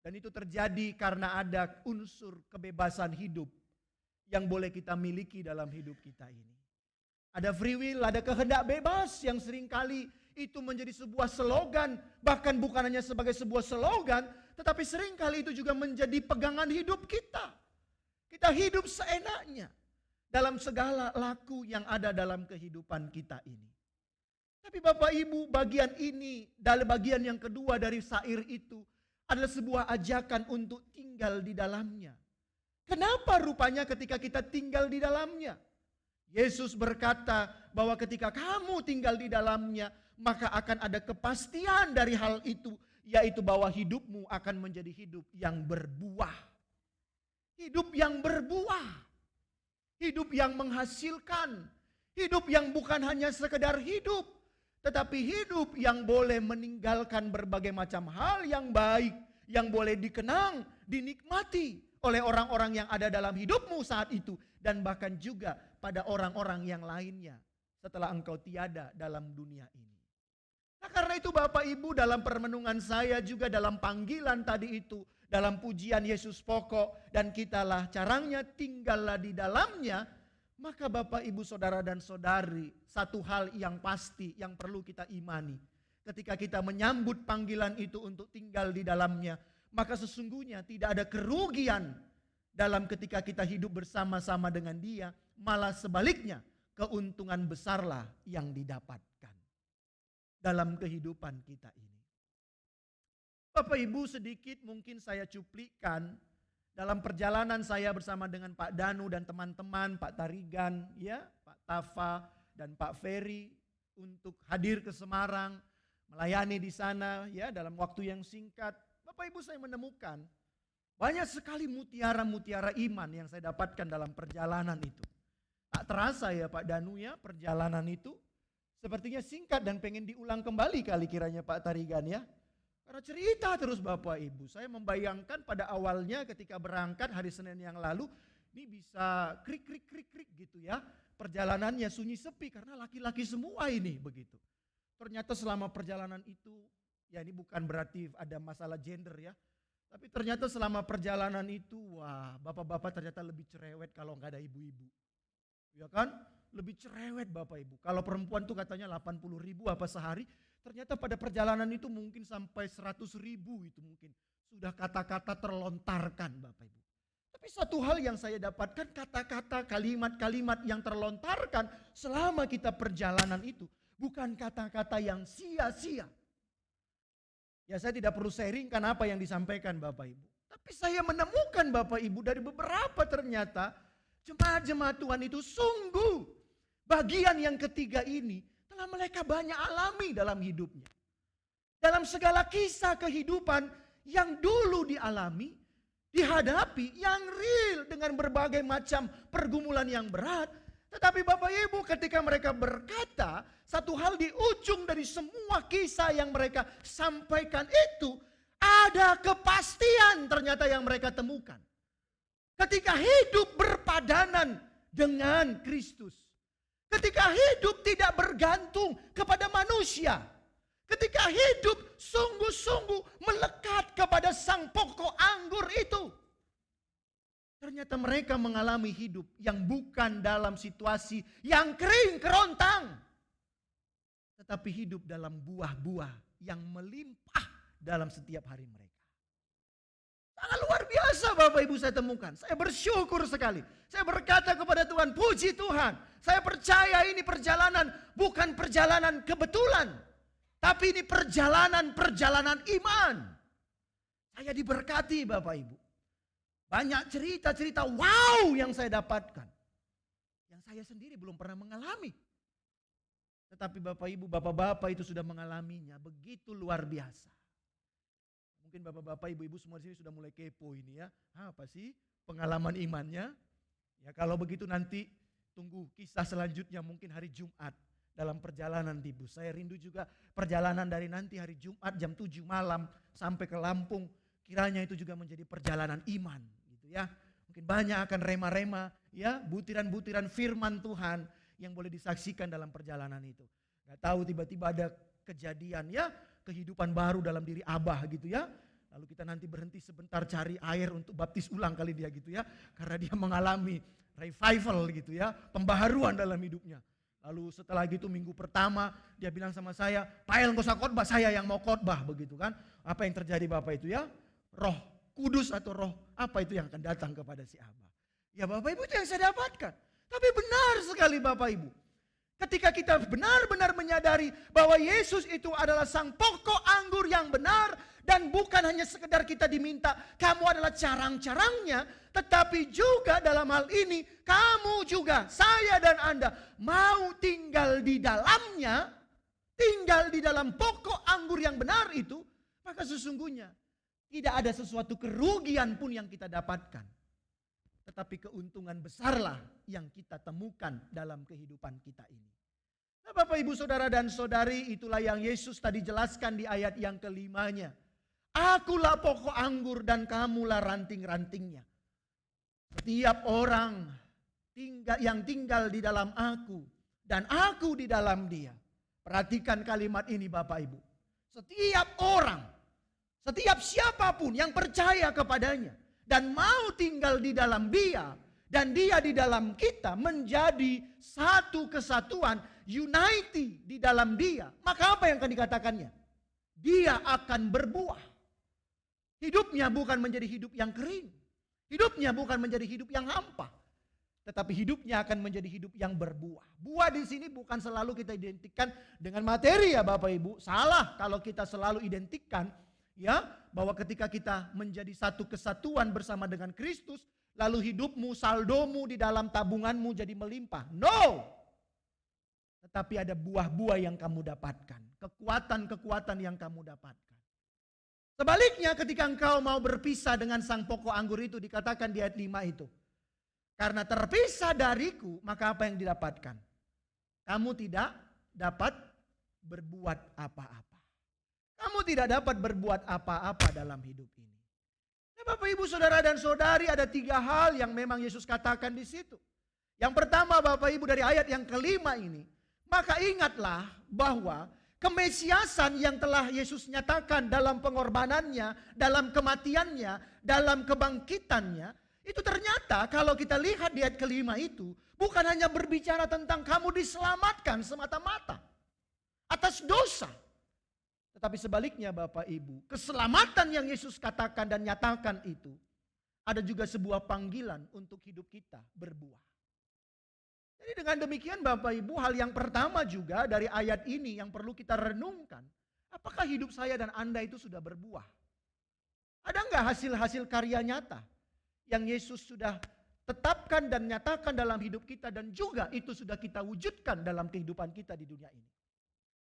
Dan itu terjadi karena ada unsur kebebasan hidup yang boleh kita miliki dalam hidup kita ini. Ada free will, ada kehendak bebas yang seringkali itu menjadi sebuah slogan. Bahkan bukan hanya sebagai sebuah slogan, tetapi seringkali itu juga menjadi pegangan hidup kita. Kita hidup seenaknya dalam segala laku yang ada dalam kehidupan kita ini. Tapi Bapak Ibu, bagian ini, dalam bagian yang kedua dari syair itu adalah sebuah ajakan untuk tinggal di dalamnya. Kenapa rupanya ketika kita tinggal di dalamnya? Yesus berkata bahwa ketika kamu tinggal di dalamnya, maka akan ada kepastian dari hal itu, yaitu bahwa hidupmu akan menjadi hidup yang berbuah. Hidup yang berbuah. Hidup yang menghasilkan. Hidup yang bukan hanya sekedar hidup, tetapi hidup yang boleh meninggalkan berbagai macam hal yang baik, yang boleh dikenang, dinikmati oleh orang-orang yang ada dalam hidupmu saat itu. Dan bahkan juga pada orang-orang yang lainnya setelah engkau tiada dalam dunia ini. Nah karena itu Bapak Ibu, dalam permenungan saya juga dalam panggilan tadi itu, dalam pujian Yesus pokok dan kitalah carangnya, tinggallah di dalamnya. Maka Bapak Ibu Saudara dan Saudari, satu hal yang pasti yang perlu kita imani. Ketika kita menyambut panggilan itu untuk tinggal di dalamnya, maka sesungguhnya tidak ada kerugian dalam ketika kita hidup bersama-sama dengan Dia. Malah sebaliknya, keuntungan besarlah yang didapatkan dalam kehidupan kita ini. Bapak Ibu, sedikit mungkin saya cuplikan dalam perjalanan saya bersama dengan Pak Danu dan teman-teman, Pak Tarigan, ya, Pak Tafa dan Pak Ferry untuk hadir ke Semarang, melayani di sana, ya, dalam waktu yang singkat. Bapak Ibu, saya menemukan banyak sekali mutiara-mutiara iman yang saya dapatkan dalam perjalanan itu. Tak terasa ya Pak Danu ya, perjalanan itu sepertinya singkat dan pengen diulang kembali kali kiranya Pak Tarigan ya. Karena cerita terus Bapak Ibu. Saya membayangkan pada awalnya ketika berangkat hari Senin yang lalu, ini bisa krik gitu ya. Perjalanannya sunyi sepi karena laki-laki semua ini begitu. Ternyata selama perjalanan itu, ya ini bukan berarti ada masalah gender ya. Tapi ternyata selama perjalanan itu, wah bapak-bapak ternyata lebih cerewet kalau nggak ada ibu-ibu. Ya kan? Lebih cerewet Bapak Ibu. Kalau perempuan tuh katanya 80.000 apa sehari, ternyata pada perjalanan itu mungkin sampai 100.000 itu mungkin. Sudah kata-kata terlontarkan Bapak Ibu. Tapi satu hal yang saya dapatkan, kata-kata, kalimat-kalimat yang terlontarkan selama kita perjalanan itu bukan kata-kata yang sia-sia. Ya saya tidak perlu sharingkan apa yang disampaikan Bapak Ibu. Tapi saya menemukan Bapak Ibu dari beberapa ternyata jemaat-jemaat Tuhan itu sungguh bagian yang ketiga ini telah mereka banyak alami dalam hidupnya. Dalam segala kisah kehidupan yang dulu dialami, dihadapi yang real dengan berbagai macam pergumulan yang berat. Tetapi Bapak Ibu ketika mereka berkata, satu hal di ujung dari semua kisah yang mereka sampaikan itu, ada kepastian ternyata yang mereka temukan. Ketika hidup berpadanan dengan Kristus. Ketika hidup tidak bergantung kepada manusia. Ketika hidup sungguh-sungguh melekat kepada sang pokok anggur itu. Ternyata mereka mengalami hidup yang bukan dalam situasi yang kering kerontang. Tetapi hidup dalam buah-buah yang melimpah dalam setiap hari mereka. Sangat luar biasa Bapak Ibu saya temukan. Saya bersyukur sekali. Saya berkata kepada Tuhan, puji Tuhan. Saya percaya ini perjalanan bukan perjalanan kebetulan. Tapi ini perjalanan iman. Saya diberkati Bapak Ibu. Banyak cerita-cerita wow yang saya dapatkan. Yang saya sendiri belum pernah mengalami. Tetapi Bapak Ibu, Bapak-Bapak itu sudah mengalaminya. Begitu luar biasa. Mungkin Bapak-Bapak, Ibu-Ibu semua di sini sudah mulai kepo ini ya. Apa sih pengalaman imannya? Ya kalau begitu nanti tunggu kisah selanjutnya mungkin hari Jumat. Dalam perjalanan Ibu. Saya rindu juga perjalanan dari nanti hari Jumat jam 7 malam sampai ke Lampung. Kiranya itu juga menjadi perjalanan iman gitu ya. Mungkin banyak akan rema-rema ya, butiran-butiran firman Tuhan yang boleh disaksikan dalam perjalanan itu. Gak tahu tiba-tiba ada kejadian ya, kehidupan baru dalam diri Abah gitu ya. Lalu kita nanti berhenti sebentar cari air untuk baptis ulang kali dia gitu ya. Karena dia mengalami revival gitu ya, pembaharuan dalam hidupnya. Lalu setelah gitu minggu pertama dia bilang sama saya, Pak El gak usah khotbah, saya yang mau khotbah begitu kan. Apa yang terjadi Bapak itu ya? Roh Kudus atau roh apa itu yang akan datang kepada si Abah. Ya Bapak Ibu itu yang saya dapatkan. Tapi benar sekali Bapak Ibu. Ketika kita benar-benar menyadari bahwa Yesus itu adalah sang pokok anggur yang benar. Dan bukan hanya sekedar kita diminta kamu adalah carang-carangnya. Tetapi juga dalam hal ini kamu juga, saya dan Anda mau tinggal di dalamnya. Tinggal di dalam pokok anggur yang benar itu. Maka sesungguhnya tidak ada sesuatu kerugian pun yang kita dapatkan. Tetapi keuntungan besarlah yang kita temukan dalam kehidupan kita ini. Nah, Bapak Ibu Saudara dan Saudari, itulah yang Yesus tadi jelaskan di ayat yang kelimanya. Akulah pokok anggur dan kamulah ranting-rantingnya. Setiap orang yang tinggal di dalam aku dan aku di dalam dia. Perhatikan kalimat ini Bapak Ibu. Setiap orang, setiap siapapun yang percaya kepadanya dan mau tinggal di dalam dia dan dia di dalam kita menjadi satu kesatuan, unity di dalam dia. Maka apa yang akan dikatakannya? Dia akan berbuah. Hidupnya bukan menjadi hidup yang kering. Hidupnya bukan menjadi hidup yang hampa. Tetapi hidupnya akan menjadi hidup yang berbuah. Buah di sini bukan selalu kita identikkan dengan materi ya Bapak Ibu. Salah kalau kita selalu identikkan ya bahwa ketika kita menjadi satu kesatuan bersama dengan Kristus, lalu hidupmu, saldomu di dalam tabunganmu jadi melimpah. No. Tetapi ada buah-buah yang kamu dapatkan, kekuatan-kekuatan yang kamu dapatkan. Sebaliknya ketika engkau mau berpisah dengan sang pokok anggur itu, dikatakan di ayat 5 itu. Karena terpisah dariku, maka apa yang didapatkan? Kamu tidak dapat berbuat apa-apa. Kamu tidak dapat berbuat apa-apa dalam hidup ini. Nah, Bapak Ibu Saudara dan Saudari, ada 3 hal yang memang Yesus katakan di situ. Yang pertama Bapak Ibu, dari ayat yang kelima ini, maka ingatlah bahwa kemesiasan yang telah Yesus nyatakan dalam pengorbanannya, dalam kematiannya, dalam kebangkitannya, itu ternyata kalau kita lihat di ayat kelima itu, bukan hanya berbicara tentang kamu diselamatkan semata-mata atas dosa. Tetapi sebaliknya Bapak Ibu, keselamatan yang Yesus katakan dan nyatakan itu, ada juga sebuah panggilan untuk hidup kita berbuah. Jadi dengan demikian Bapak Ibu, hal yang pertama juga dari ayat ini yang perlu kita renungkan, apakah hidup saya dan Anda itu sudah berbuah? Ada enggak hasil-hasil karya nyata yang Yesus sudah tetapkan dan nyatakan dalam hidup kita, dan juga itu sudah kita wujudkan dalam kehidupan kita di dunia ini?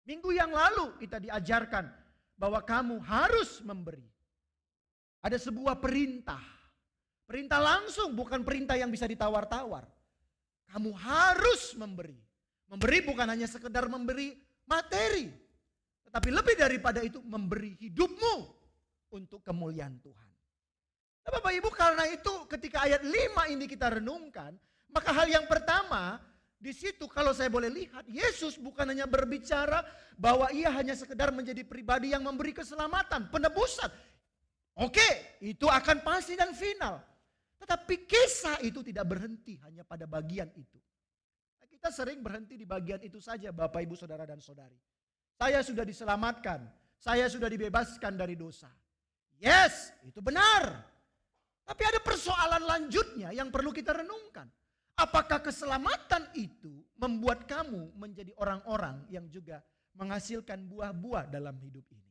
Minggu yang lalu kita diajarkan bahwa kamu harus memberi. Ada sebuah perintah. Perintah langsung, bukan perintah yang bisa ditawar-tawar. Kamu harus memberi. Memberi bukan hanya sekedar memberi materi, tetapi lebih daripada itu memberi hidupmu untuk kemuliaan Tuhan. Nah, Bapak Ibu, karena itu ketika ayat 5 ini kita renungkan, maka hal yang pertama di situ kalau saya boleh lihat, Yesus bukan hanya berbicara bahwa ia hanya sekedar menjadi pribadi yang memberi keselamatan, penebusan. Oke, itu akan pasti dan final. Tetapi kisah itu tidak berhenti hanya pada bagian itu. Nah, kita sering berhenti di bagian itu saja Bapak Ibu Saudara dan Saudari. Saya sudah diselamatkan, saya sudah dibebaskan dari dosa. Yes, itu benar. Tapi ada persoalan lanjutnya yang perlu kita renungkan. Apakah keselamatan itu membuat kamu menjadi orang-orang yang juga menghasilkan buah-buah dalam hidup ini?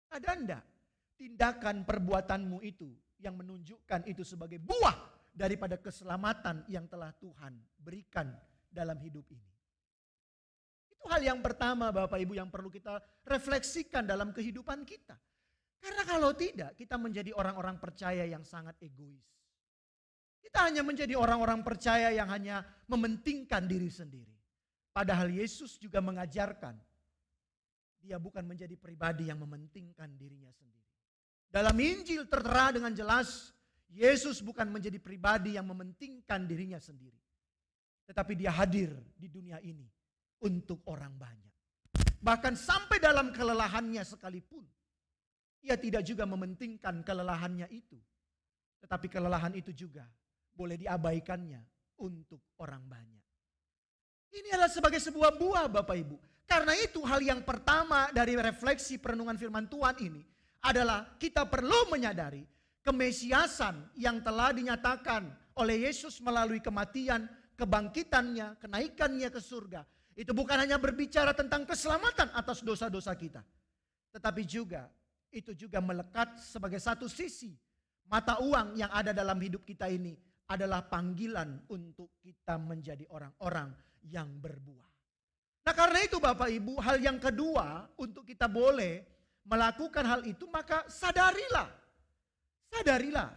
Ada enggak tindakan perbuatanmu itu yang menunjukkan itu sebagai buah daripada keselamatan yang telah Tuhan berikan dalam hidup ini? Itu hal yang pertama Bapak Ibu yang perlu kita refleksikan dalam kehidupan kita. Karena kalau tidak, kita menjadi orang-orang percaya yang sangat egois. Kita hanya menjadi orang-orang percaya yang hanya mementingkan diri sendiri. Padahal Yesus juga mengajarkan, dia bukan menjadi pribadi yang mementingkan dirinya sendiri. Dalam Injil tertera dengan jelas, Yesus bukan menjadi pribadi yang mementingkan dirinya sendiri. Tetapi dia hadir di dunia ini untuk orang banyak. Bahkan sampai dalam kelelahannya sekalipun, ia tidak juga mementingkan kelelahannya itu. Tetapi kelelahan itu juga boleh diabaikannya untuk orang banyak. Ini adalah sebagai sebuah buah Bapak Ibu. Karena itu hal yang pertama dari refleksi perenungan firman Tuhan ini adalah kita perlu menyadari kemesiasan yang telah dinyatakan oleh Yesus melalui kematian, kebangkitannya, kenaikannya ke surga. Itu bukan hanya berbicara tentang keselamatan atas dosa-dosa kita. Tetapi juga itu juga melekat sebagai satu sisi mata uang yang ada dalam hidup kita ini adalah panggilan untuk kita menjadi orang-orang yang berbuah. Nah karena itu Bapak Ibu, hal yang kedua untuk kita boleh melakukan hal itu, maka sadarilah. Sadarilah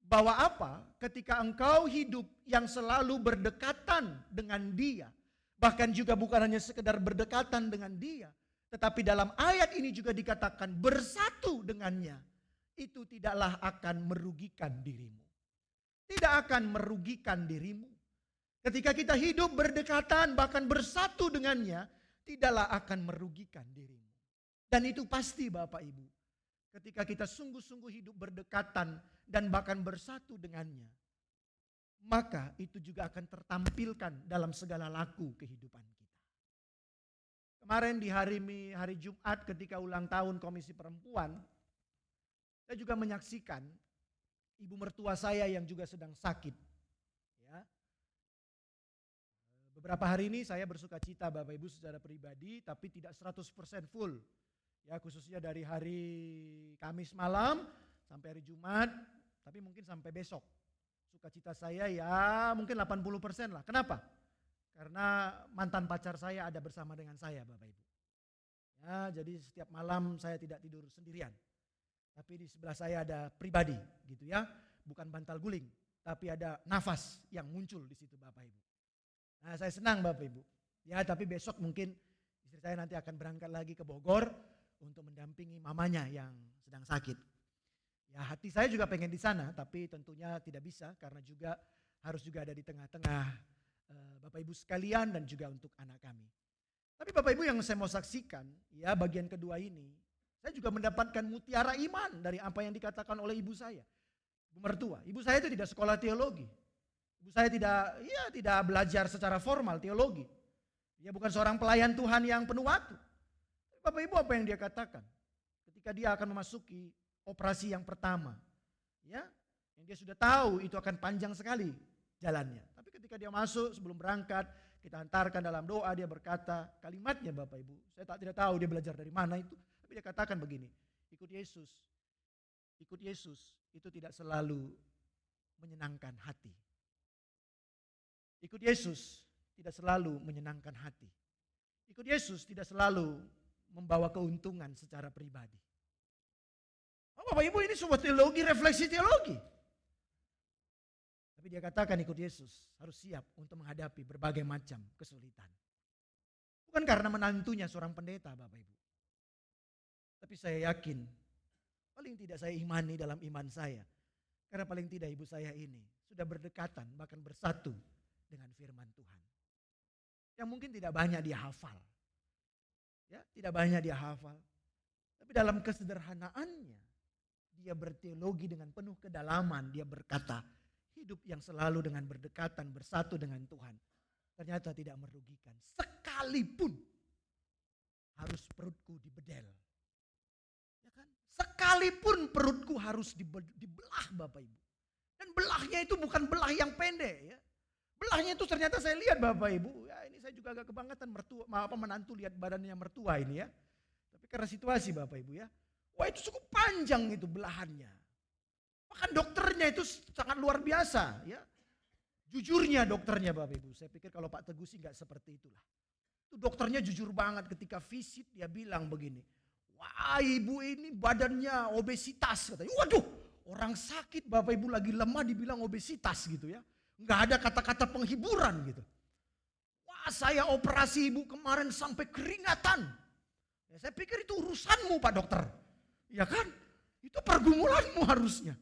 bahwa apa? Ketika engkau hidup yang selalu berdekatan dengan Dia, bahkan juga bukan hanya sekedar berdekatan dengan Dia, tetapi dalam ayat ini juga dikatakan bersatu dengannya, itu tidaklah akan merugikan dirimu. Tidak akan merugikan dirimu. Ketika kita hidup berdekatan bahkan bersatu dengannya, tidaklah akan merugikan dirimu. Dan itu pasti Bapak Ibu. Ketika kita sungguh-sungguh hidup berdekatan dan bahkan bersatu dengannya, maka itu juga akan tertampilkan dalam segala laku kehidupan kita. Kemarin di hari Jumat ketika ulang tahun Komisi Perempuan, saya juga menyaksikan ibu mertua saya yang juga sedang sakit. Ya. Beberapa hari ini saya bersuka cita Bapak Ibu secara pribadi, tapi tidak 100% full. Ya, khususnya dari hari Kamis malam sampai hari Jumat, tapi mungkin sampai besok. Sukacita saya ya mungkin 80% lah. Kenapa? Karena mantan pacar saya ada bersama dengan saya Bapak Ibu. Ya, jadi setiap malam saya tidak tidur sendirian. Tapi di sebelah saya ada pribadi gitu ya. Bukan bantal guling, tapi ada nafas yang muncul di situ Bapak Ibu. Nah saya senang Bapak Ibu. Ya tapi besok mungkin istri saya nanti akan berangkat lagi ke Bogor untuk mendampingi mamanya yang sedang sakit. Ya, hati saya juga pengen di sana, tapi tentunya tidak bisa karena harus ada di tengah-tengah Bapak Ibu sekalian dan juga untuk anak kami. Tapi Bapak Ibu yang saya mau saksikan, ya bagian kedua ini, saya juga mendapatkan mutiara iman dari apa yang dikatakan oleh ibu saya, ibu mertua. Ibu saya itu tidak sekolah teologi. Ibu saya tidak belajar secara formal teologi. Dia bukan seorang pelayan Tuhan yang penuh waktu. Bapak Ibu apa yang dia katakan? Ketika dia akan memasuki operasi yang pertama, ya, yang dia sudah tahu itu akan panjang sekali jalannya. Tapi ketika dia masuk sebelum berangkat, kita hantarkan dalam doa, dia berkata kalimatnya Bapak Ibu. Saya tidak tahu dia belajar dari mana itu, tapi dia katakan begini, ikut Yesus itu tidak selalu menyenangkan hati. Ikut Yesus tidak selalu menyenangkan hati. Ikut Yesus tidak selalu membawa keuntungan secara pribadi. Bapak Ibu, ini sebuah teologi, refleksi teologi. Tapi dia katakan ikut Yesus harus siap untuk menghadapi berbagai macam kesulitan. Bukan karena menantunya seorang pendeta Bapak Ibu. Tapi saya yakin, paling tidak saya imani dalam iman saya. Karena paling tidak ibu saya ini sudah berdekatan bahkan bersatu dengan firman Tuhan. Yang mungkin tidak banyak dia hafal. Ya, tidak banyak dia hafal. Tapi dalam kesederhanaannya, dia berteologi dengan penuh kedalaman. Dia berkata, hidup yang selalu dengan berdekatan, bersatu dengan Tuhan. Ternyata tidak merugikan. Sekalipun harus perutku dibedel. Ya kan? Sekalipun perutku harus dibelah Bapak Ibu. Dan belahnya itu bukan belah yang pendek ya. Belahnya itu ternyata saya lihat Bapak Ibu. Ya ini saya juga agak kebangetan menantu lihat badannya mertua ini ya. Tapi karena situasi Bapak Ibu ya. Wah itu cukup panjang itu belahannya. Bahkan dokternya itu sangat luar biasa ya. Jujurnya dokternya Bapak Ibu. Saya pikir kalau Pak Teguh sih gak seperti itulah. Itu dokternya jujur banget ketika visit dia bilang begini. Wah ibu ini badannya obesitas katanya. Waduh orang sakit Bapak Ibu lagi lemah dibilang obesitas gitu ya. Nggak ada kata-kata penghiburan gitu. Wah saya operasi ibu kemarin sampai keringatan. Ya, saya pikir itu urusanmu Pak Dokter. Ya kan? Itu pergumulanmu harusnya.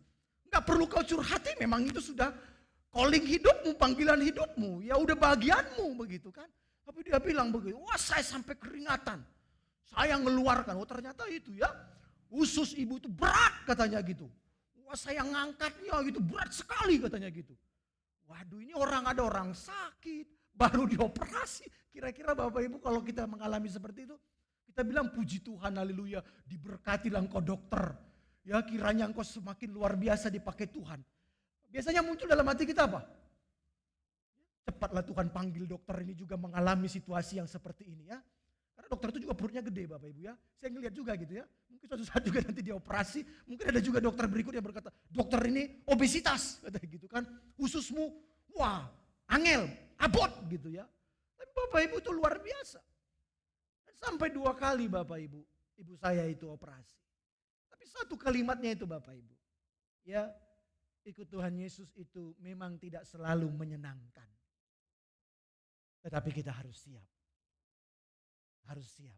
Nggak perlu kau curhati, memang itu sudah calling hidupmu, panggilan hidupmu. Ya udah bagianmu begitu kan. Tapi dia bilang begitu, wah saya sampai keringatan. Saya ngeluarkan, oh ternyata itu ya. Usus ibu itu berat katanya gitu. Wah saya ngangkatnya gitu, berat sekali katanya gitu. Waduh ini ada orang sakit, baru dioperasi. Kira-kira Bapak Ibu kalau kita mengalami seperti itu, kita bilang puji Tuhan, haleluya, diberkatilah engkau dokter. Ya kiranya engkau semakin luar biasa dipakai Tuhan. Biasanya muncul dalam hati kita apa? Cepatlah Tuhan panggil dokter ini juga mengalami situasi yang seperti ini ya. Karena dokter itu juga perutnya gede Bapak Ibu ya. Saya ngelihat juga gitu ya. Mungkin suatu saat juga nanti dioperasi. Mungkin ada juga dokter berikutnya berkata, dokter ini obesitas. Kata gitu kan. Ususmu, wah angel, abot gitu ya. Tapi Bapak Ibu itu luar biasa. Sampai 2 kali Bapak Ibu, ibu saya itu operasi. Tapi satu kalimatnya itu Bapak Ibu. Ya ikut Tuhan Yesus itu memang tidak selalu menyenangkan. Tetapi kita harus siap. Harus siap.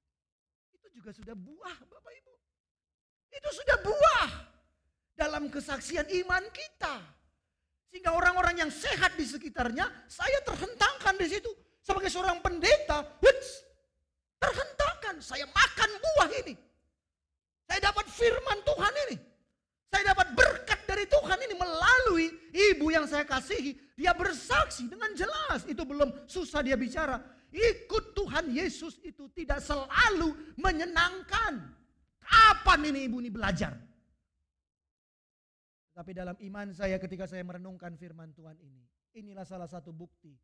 Itu juga sudah buah Bapak Ibu. Itu sudah buah dalam kesaksian iman kita. Sehingga orang-orang yang sehat di sekitarnya, saya terhentangkan di situ. Sebagai seorang pendeta, terhentangkan. Saya makan buah ini. Saya dapat firman Tuhan ini. Saya dapat berkat dari Tuhan ini melalui ibu yang saya kasihi. Dia bersaksi dengan jelas. Itu belum susah dia bicara. Ikut Tuhan Yesus itu tidak selalu menyenangkan. Kapan ini ibu ini belajar? Tapi dalam iman saya ketika saya merenungkan firman Tuhan ini. Inilah salah satu bukti.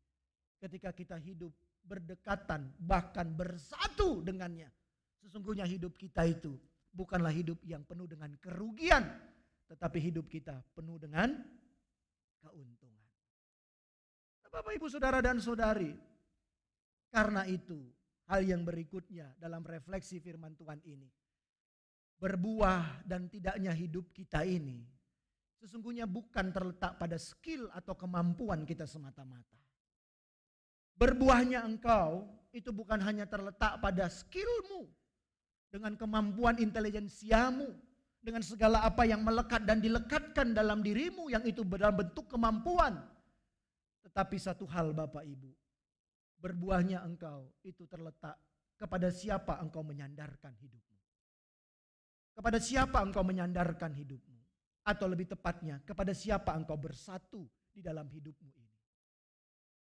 Ketika kita hidup berdekatan bahkan bersatu dengannya. Sesungguhnya hidup kita itu bukanlah hidup yang penuh dengan kerugian. Tetapi hidup kita penuh dengan keuntungan. Bapak Ibu Saudara dan Saudari. Karena itu hal yang berikutnya dalam refleksi firman Tuhan ini. Berbuah dan tidaknya hidup kita ini. Sesungguhnya bukan terletak pada skill atau kemampuan kita semata-mata. Berbuahnya engkau itu bukan hanya terletak pada skillmu dengan kemampuan intelijensiamu, dengan segala apa yang melekat dan dilekatkan dalam dirimu yang itu dalam bentuk kemampuan. Tetapi satu hal Bapak Ibu, berbuahnya engkau itu terletak kepada siapa engkau menyandarkan hidupmu. Kepada siapa engkau menyandarkan hidupmu. Atau lebih tepatnya, kepada siapa engkau bersatu di dalam hidupmu ini.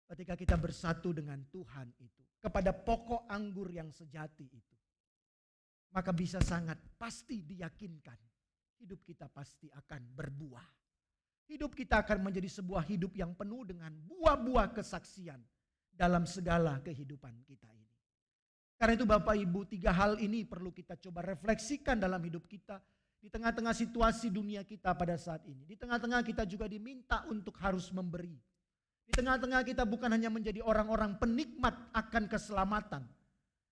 Ketika kita bersatu dengan Tuhan itu, kepada pokok anggur yang sejati itu, maka bisa sangat pasti diyakinkan hidup kita pasti akan berbuah. Hidup kita akan menjadi sebuah hidup yang penuh dengan buah-buah kesaksian dalam segala kehidupan kita ini. Karena itu Bapak Ibu, 3 hal ini perlu kita coba refleksikan dalam hidup kita. Di tengah-tengah situasi dunia kita pada saat ini. Di tengah-tengah kita juga diminta untuk harus memberi. Di tengah-tengah kita bukan hanya menjadi orang-orang penikmat akan keselamatan.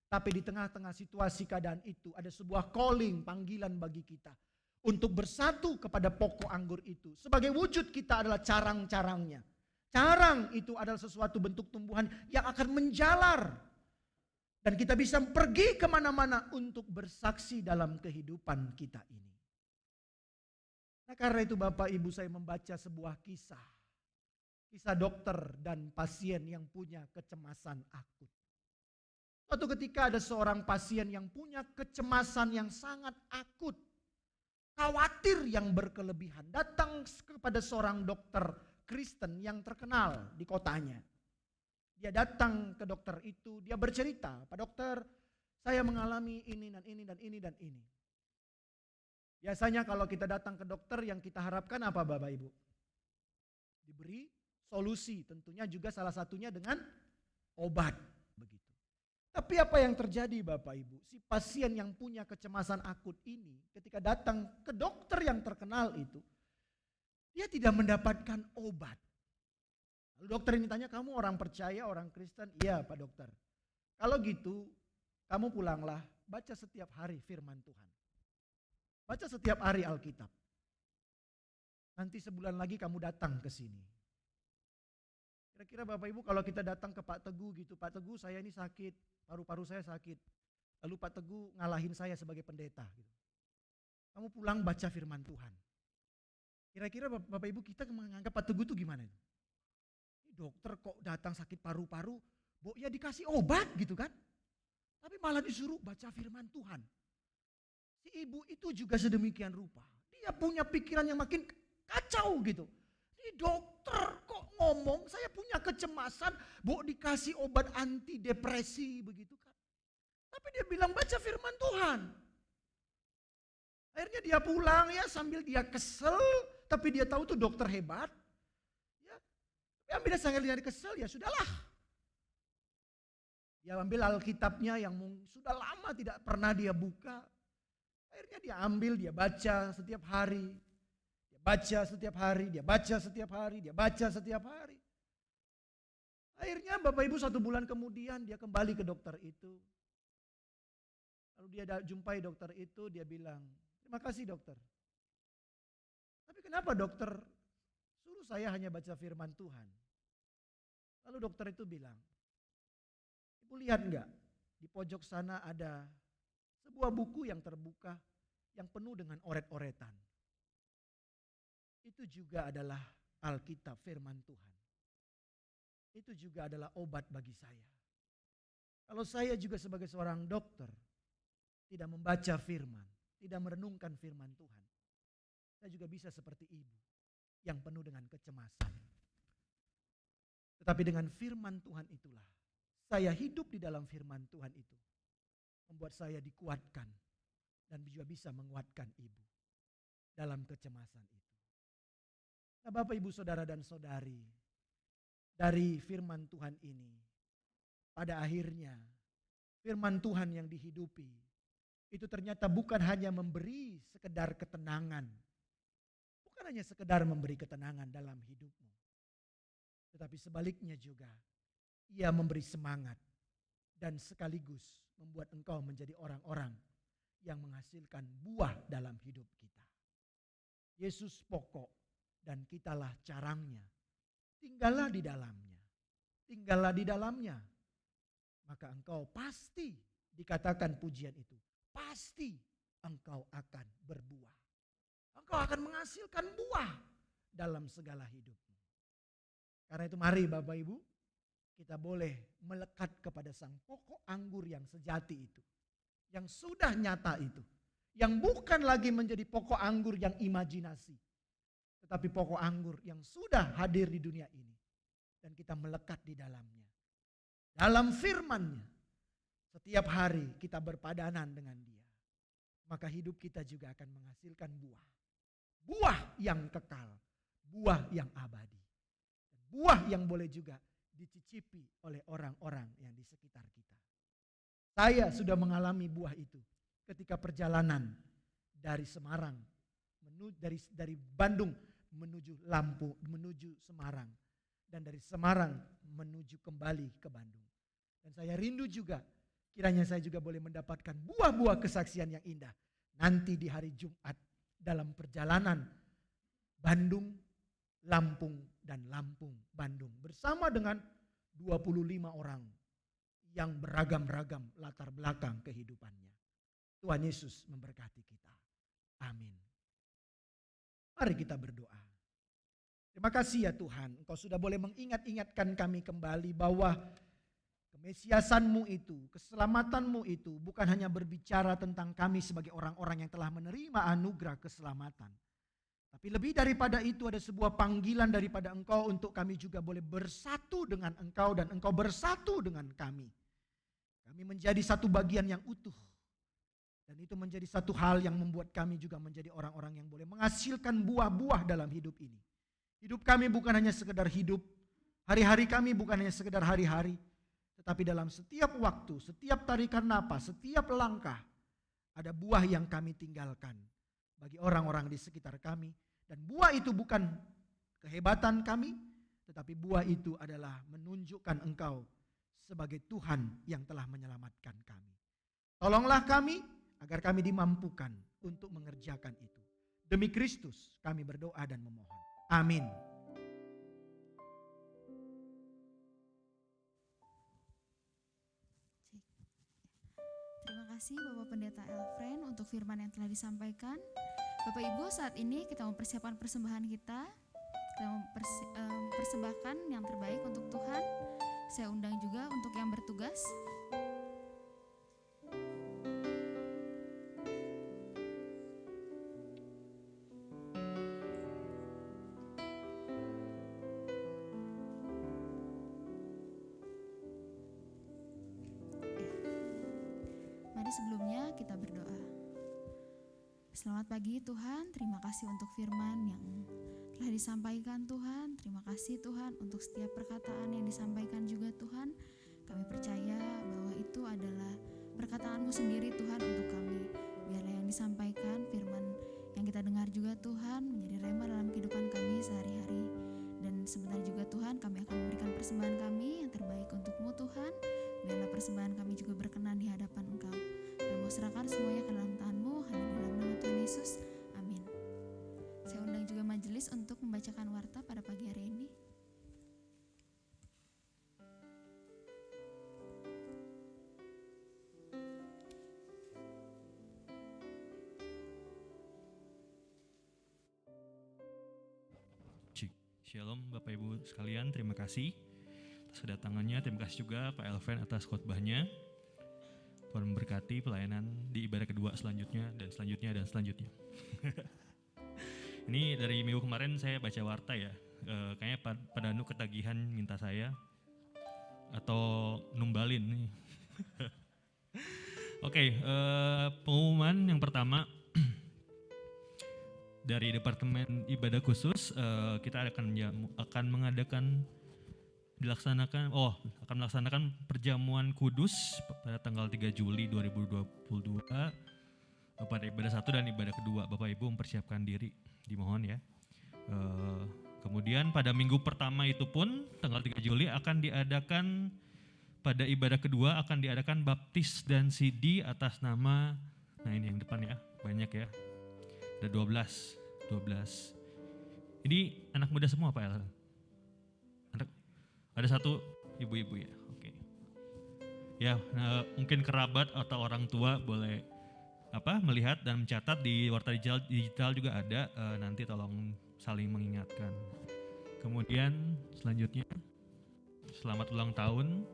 Tapi di tengah-tengah situasi keadaan itu ada sebuah calling, panggilan bagi kita. Untuk bersatu kepada pokok anggur itu. Sebagai wujud kita adalah carang-carangnya. Carang itu adalah sesuatu bentuk tumbuhan yang akan menjalar. Dan kita bisa pergi kemana-mana untuk bersaksi dalam kehidupan kita ini. Nah karena itu Bapak Ibu saya membaca sebuah kisah. Kisah dokter dan pasien yang punya kecemasan akut. Suatu ketika ada seorang pasien yang punya kecemasan yang sangat akut. Khawatir yang berkelebihan. Datang kepada seorang dokter Kristen yang terkenal di kotanya. Dia datang ke dokter itu, dia bercerita, "Pak dokter, saya mengalami ini dan ini dan ini dan ini." Biasanya kalau kita datang ke dokter yang kita harapkan apa Bapak Ibu? Diberi solusi, tentunya juga salah satunya dengan obat. Begitu. Tapi apa yang terjadi Bapak Ibu? Si pasien yang punya kecemasan akut ini ketika datang ke dokter yang terkenal itu, dia tidak mendapatkan obat. Lalu dokter ini tanya, "Kamu orang percaya, orang Kristen?" "Iya Pak dokter." "Kalau gitu, kamu pulanglah, baca setiap hari firman Tuhan. Baca setiap hari Alkitab. Nanti sebulan lagi kamu datang ke sini." Kira-kira Bapak Ibu kalau kita datang ke Pak Teguh gitu, "Pak Teguh saya ini sakit, paru-paru saya sakit." Lalu Pak Teguh ngalahin saya sebagai pendeta. Gitu. "Kamu pulang baca firman Tuhan." Kira-kira Bapak Ibu kita menganggap Pak Teguh itu gimana? Dokter kok datang sakit paru-paru, ya dikasih obat gitu kan. Tapi malah disuruh baca firman Tuhan. Si ibu itu juga sedemikian rupa. Dia punya pikiran yang makin kacau gitu. Ini dokter kok ngomong saya punya kecemasan, dikasih obat anti depresi begitu kan. Tapi dia bilang baca firman Tuhan. Akhirnya dia pulang ya sambil dia kesel, tapi dia tahu tuh dokter hebat. Ambil sangat dia kesel, ya sudahlah. Dia ambil Alkitabnya yang sudah lama tidak pernah dia buka. Akhirnya dia ambil, dia baca setiap hari. Dia baca setiap hari, dia baca setiap hari, dia baca setiap hari. Akhirnya Bapak Ibu 1 bulan kemudian dia kembali ke dokter itu. Lalu dia jumpai dokter itu, dia bilang, "Terima kasih dokter. Tapi kenapa dokter suruh saya hanya baca firman Tuhan?" Lalu dokter itu bilang, "Ibu lihat enggak, di pojok sana ada sebuah buku yang terbuka yang penuh dengan oret-oretan. Itu juga adalah Alkitab firman Tuhan. Itu juga adalah obat bagi saya. Kalau saya juga sebagai seorang dokter tidak membaca firman, tidak merenungkan firman Tuhan, saya juga bisa seperti ibu yang penuh dengan kecemasan. Tetapi dengan firman Tuhan itulah, saya hidup di dalam firman Tuhan itu. Membuat saya dikuatkan dan juga bisa menguatkan ibu dalam kecemasan itu." Nah Bapak Ibu Saudara dan Saudari, dari firman Tuhan ini, pada akhirnya firman Tuhan yang dihidupi, itu ternyata bukan hanya memberi sekedar ketenangan. Bukan hanya sekedar memberi ketenangan dalam hidupmu. Tetapi sebaliknya juga, ia memberi semangat dan sekaligus membuat engkau menjadi orang-orang yang menghasilkan buah dalam hidup kita. Yesus pokok dan kitalah carangnya. Tinggallah di dalamnya. Tinggallah di dalamnya. Maka engkau pasti dikatakan pujian itu. pasti engkau akan berbuah. Engkau akan menghasilkan buah dalam segala hidupmu. Karena itu mari Bapak Ibu, kita boleh melekat kepada sang pokok anggur yang sejati itu. Yang sudah nyata itu. Yang bukan lagi menjadi pokok anggur yang imajinasi. Tetapi pokok anggur yang sudah hadir di dunia ini. Dan kita melekat di dalamnya. Dalam firman-Nya. Setiap hari kita berpadanan dengan Dia. Maka hidup kita juga akan menghasilkan buah. Buah yang kekal. Buah yang abadi. Buah yang boleh juga dicicipi oleh orang-orang yang di sekitar kita. Saya sudah mengalami buah itu ketika perjalanan dari Semarang, dari Bandung menuju menuju Semarang. Dan dari Semarang menuju kembali ke Bandung. Dan saya rindu juga, kiranya saya juga boleh mendapatkan buah-buah kesaksian yang indah. Nanti di hari Jumat dalam perjalanan Bandung, Lampung, dan Lampung, Bandung. Bersama dengan 25 orang yang beragam-ragam latar belakang kehidupannya. Tuhan Yesus memberkati kita. Amin. Mari kita berdoa. Terima kasih ya Tuhan, Engkau sudah boleh mengingat-ingatkan kami kembali bahwa kemesiasan-Mu itu, keselamatan-Mu itu bukan hanya berbicara tentang kami sebagai orang-orang yang telah menerima anugerah keselamatan. Tapi lebih daripada itu ada sebuah panggilan daripada Engkau untuk kami juga boleh bersatu dengan Engkau dan Engkau bersatu dengan kami. Kami menjadi satu bagian yang utuh. Dan itu menjadi satu hal yang membuat kami juga menjadi orang-orang yang boleh menghasilkan buah-buah dalam hidup ini. Hidup kami bukan hanya sekedar hidup, hari-hari kami bukan hanya sekedar hari-hari. Tetapi dalam setiap waktu, setiap tarikan napas, setiap langkah, ada buah yang kami tinggalkan bagi orang-orang di sekitar kami. Dan buah itu bukan kehebatan kami, tetapi buah itu adalah menunjukkan Engkau sebagai Tuhan yang telah menyelamatkan kami. Tolonglah kami agar kami dimampukan untuk mengerjakan itu. Demi Kristus kami berdoa dan memohon. Amin. Terima kasih Bapak Pendeta Elfren untuk firman yang telah disampaikan. Bapak Ibu, saat ini kita mempersiapkan persembahan kita. Kita mempersembahkan yang terbaik untuk Tuhan. Saya undang juga untuk yang bertugas. Mari sebelumnya kita berdoa. Selamat pagi Tuhan, terima kasih untuk firman yang telah disampaikan Tuhan. Terima kasih Tuhan untuk setiap perkataan yang disampaikan juga Tuhan. Kami percaya bahwa itu adalah perkataan-Mu sendiri Tuhan untuk kami. Biarlah yang disampaikan, firman yang kita dengar juga Tuhan menjadi rema dalam kehidupan kami sehari-hari. Dan sebentar juga Tuhan kami akan memberikan persembahan kami yang terbaik untuk-Mu Tuhan. Biarlah persembahan kami juga berkenan di hadapan Engkau. Kami mau serahkan semuanya ke dalam tangan-Mu, hanya di dalam nama Tuhan Yesus. Amin. Saya undang juga majelis untuk membacakan warta pada pagi hari ini. Shalom Bapak Ibu sekalian, terima kasih atas kedatangannya. Terima kasih juga Pak Elfren atas khotbahnya. Tuhan memberkati pelayanan di ibadah kedua selanjutnya dan selanjutnya dan selanjutnya. Ini dari minggu kemarin saya baca warta ya. Kayaknya Pak Danu ketagihan minta saya atau numbalin nih. Oke, pengumuman yang pertama dari Departemen Ibadah Khusus, kita akan melaksanakan perjamuan kudus pada tanggal 3 Juli 2022 pada ibadah 1 dan ibadah kedua. Bapak Ibu mempersiapkan diri, dimohon ya. Kemudian pada minggu pertama itu pun tanggal 3 Juli akan diadakan, pada ibadah kedua akan diadakan baptis dan CD atas nama, nah ini yang depan ya, banyak ya. Ada 12. Ini anak muda semua Pak El? Ada satu ibu-ibu ya, oke. Ya, mungkin kerabat atau orang tua boleh melihat dan mencatat di warta digital juga ada, nanti tolong saling mengingatkan. Kemudian selanjutnya, selamat ulang tahun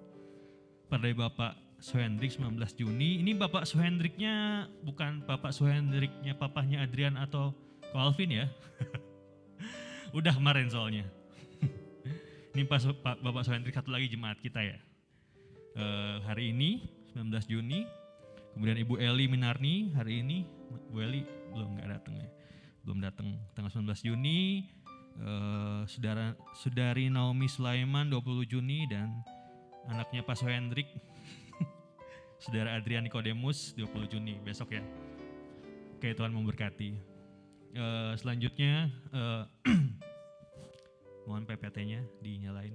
pada Bapak Suhendrik 19 Juni. Ini Bapak Suhendriknya bukan Bapak Suhendriknya papahnya Adrian atau Ko Alvin ya. Udah kemarin soalnya. Ini Bapak Suhendrik satu lagi jemaat kita ya. Hari ini 19 Juni. Kemudian Ibu Eli Minarni hari ini. Bu Eli belum datang ya. Belum datang tanggal 19 Juni. Saudari Naomi Sulaiman 20 Juni dan anaknya Pak Suhendrik Saudara Adrian Nikodemus 20 Juni besok ya. Oke, Tuhan memberkati. Selanjutnya mohon PPT-nya dinyalain.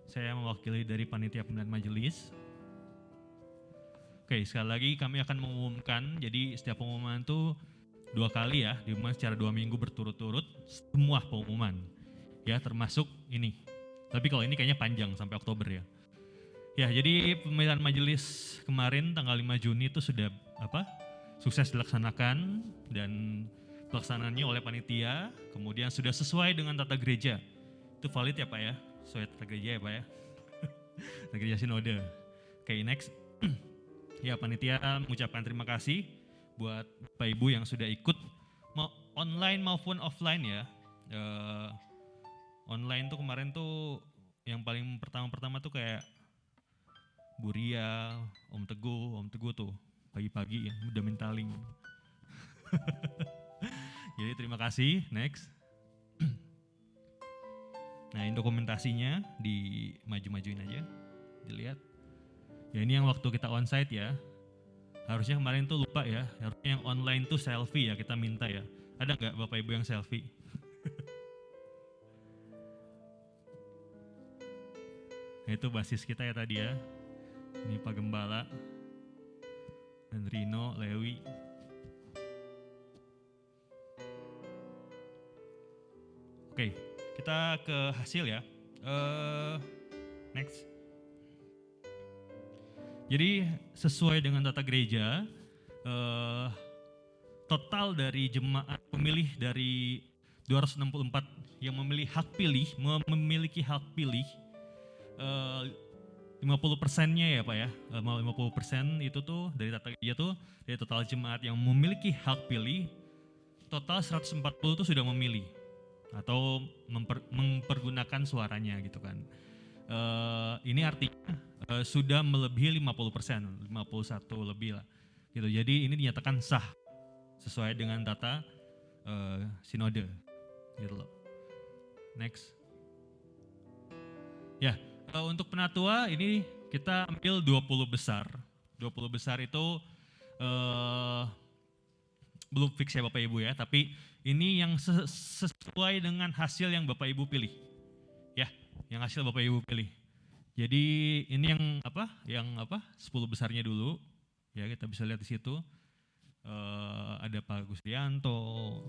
Saya mewakili dari panitia pemilihan majelis. Oke, sekali lagi kami akan mengumumkan. Jadi setiap pengumuman itu 2 kali ya, diumumkan secara 2 minggu berturut-turut semua pengumuman. Ya, termasuk ini. Tapi kalau ini kayaknya panjang sampai Oktober ya. Ya, jadi pemilihan majelis kemarin tanggal 5 Juni itu sudah sukses dilaksanakan dan pelaksanaannya oleh panitia, kemudian sudah sesuai dengan tata gereja. Itu valid ya Pak ya? Sesuai tata gereja ya Pak ya? Tata gereja sinode. Oke, next. Ya, panitia mengucapkan terima kasih buat Bapak Ibu yang sudah ikut mau online maupun offline ya. Online tuh kemarin tuh yang paling pertama tuh kayak Bu Ria, Om Teguh tuh pagi-pagi ya, udah mentaling. Jadi terima kasih, next. Nah, ini dokumentasinya dimaju-majuin aja, dilihat. Ya ini yang waktu kita onsite ya, harusnya kemarin tuh lupa ya, harusnya yang online tuh selfie ya, kita minta ya. Ada nggak Bapak Ibu yang selfie? Nah, itu basis kita ya tadi ya. Ini Pak Gembala dan Rino, Lewi. Oke, kita ke hasil ya. Next. Jadi sesuai dengan tata gereja, total dari jemaat pemilih dari 264 yang memiliki hak pilih, 50%-nya ya Pak ya, 50% itu tuh dari tata gereja tuh, dari total jemaat yang memiliki hak pilih, total 140 tuh sudah memilih atau mempergunakan suaranya gitu kan. Ini artinya sudah melebihi 50%, 51 lebih lah gitu. Jadi ini dinyatakan sah sesuai dengan data sinode gitu loh. Next. Ya, untuk penatua ini kita ambil 20 besar. 20 besar itu belum fix ya Bapak Ibu ya, tapi ini yang sesuai dengan hasil yang Bapak Ibu pilih. Ya, yang hasil Bapak Ibu pilih. Jadi ini yang 10 besarnya dulu. Ya, kita bisa lihat di situ. Ada Pak Gusrianto.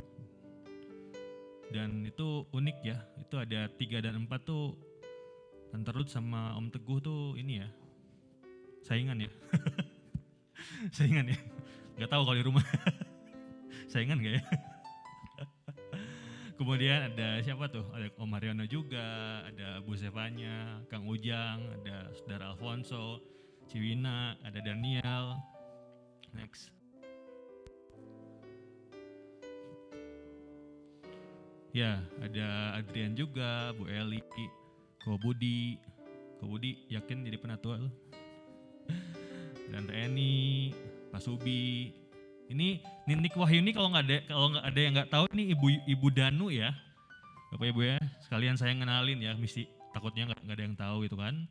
Dan itu unik ya, itu ada 3 dan 4 tuh Tante Ruth sama Om Teguh tuh ini ya, saingan ya. Saingan ya, gak tahu kalau di rumah. Saingan gak ya? Kemudian ada siapa tuh, ada Om Haryono juga, ada Bu Zevanya, Kang Ujang, ada Saudara Alfonso, Ciwina, ada Daniel. Next. Ya, ada Adrian juga, Bu Eli, Ko Budi yakin jadi penatua loh. Dan Eni, Pak Subi. Ini Ninik Wahyuni kalau nggak ada yang nggak tahu ini Ibu Danu ya, Bapak Ibu ya. Sekalian saya ngenalin ya, mesti takutnya nggak ada yang tahu itu kan.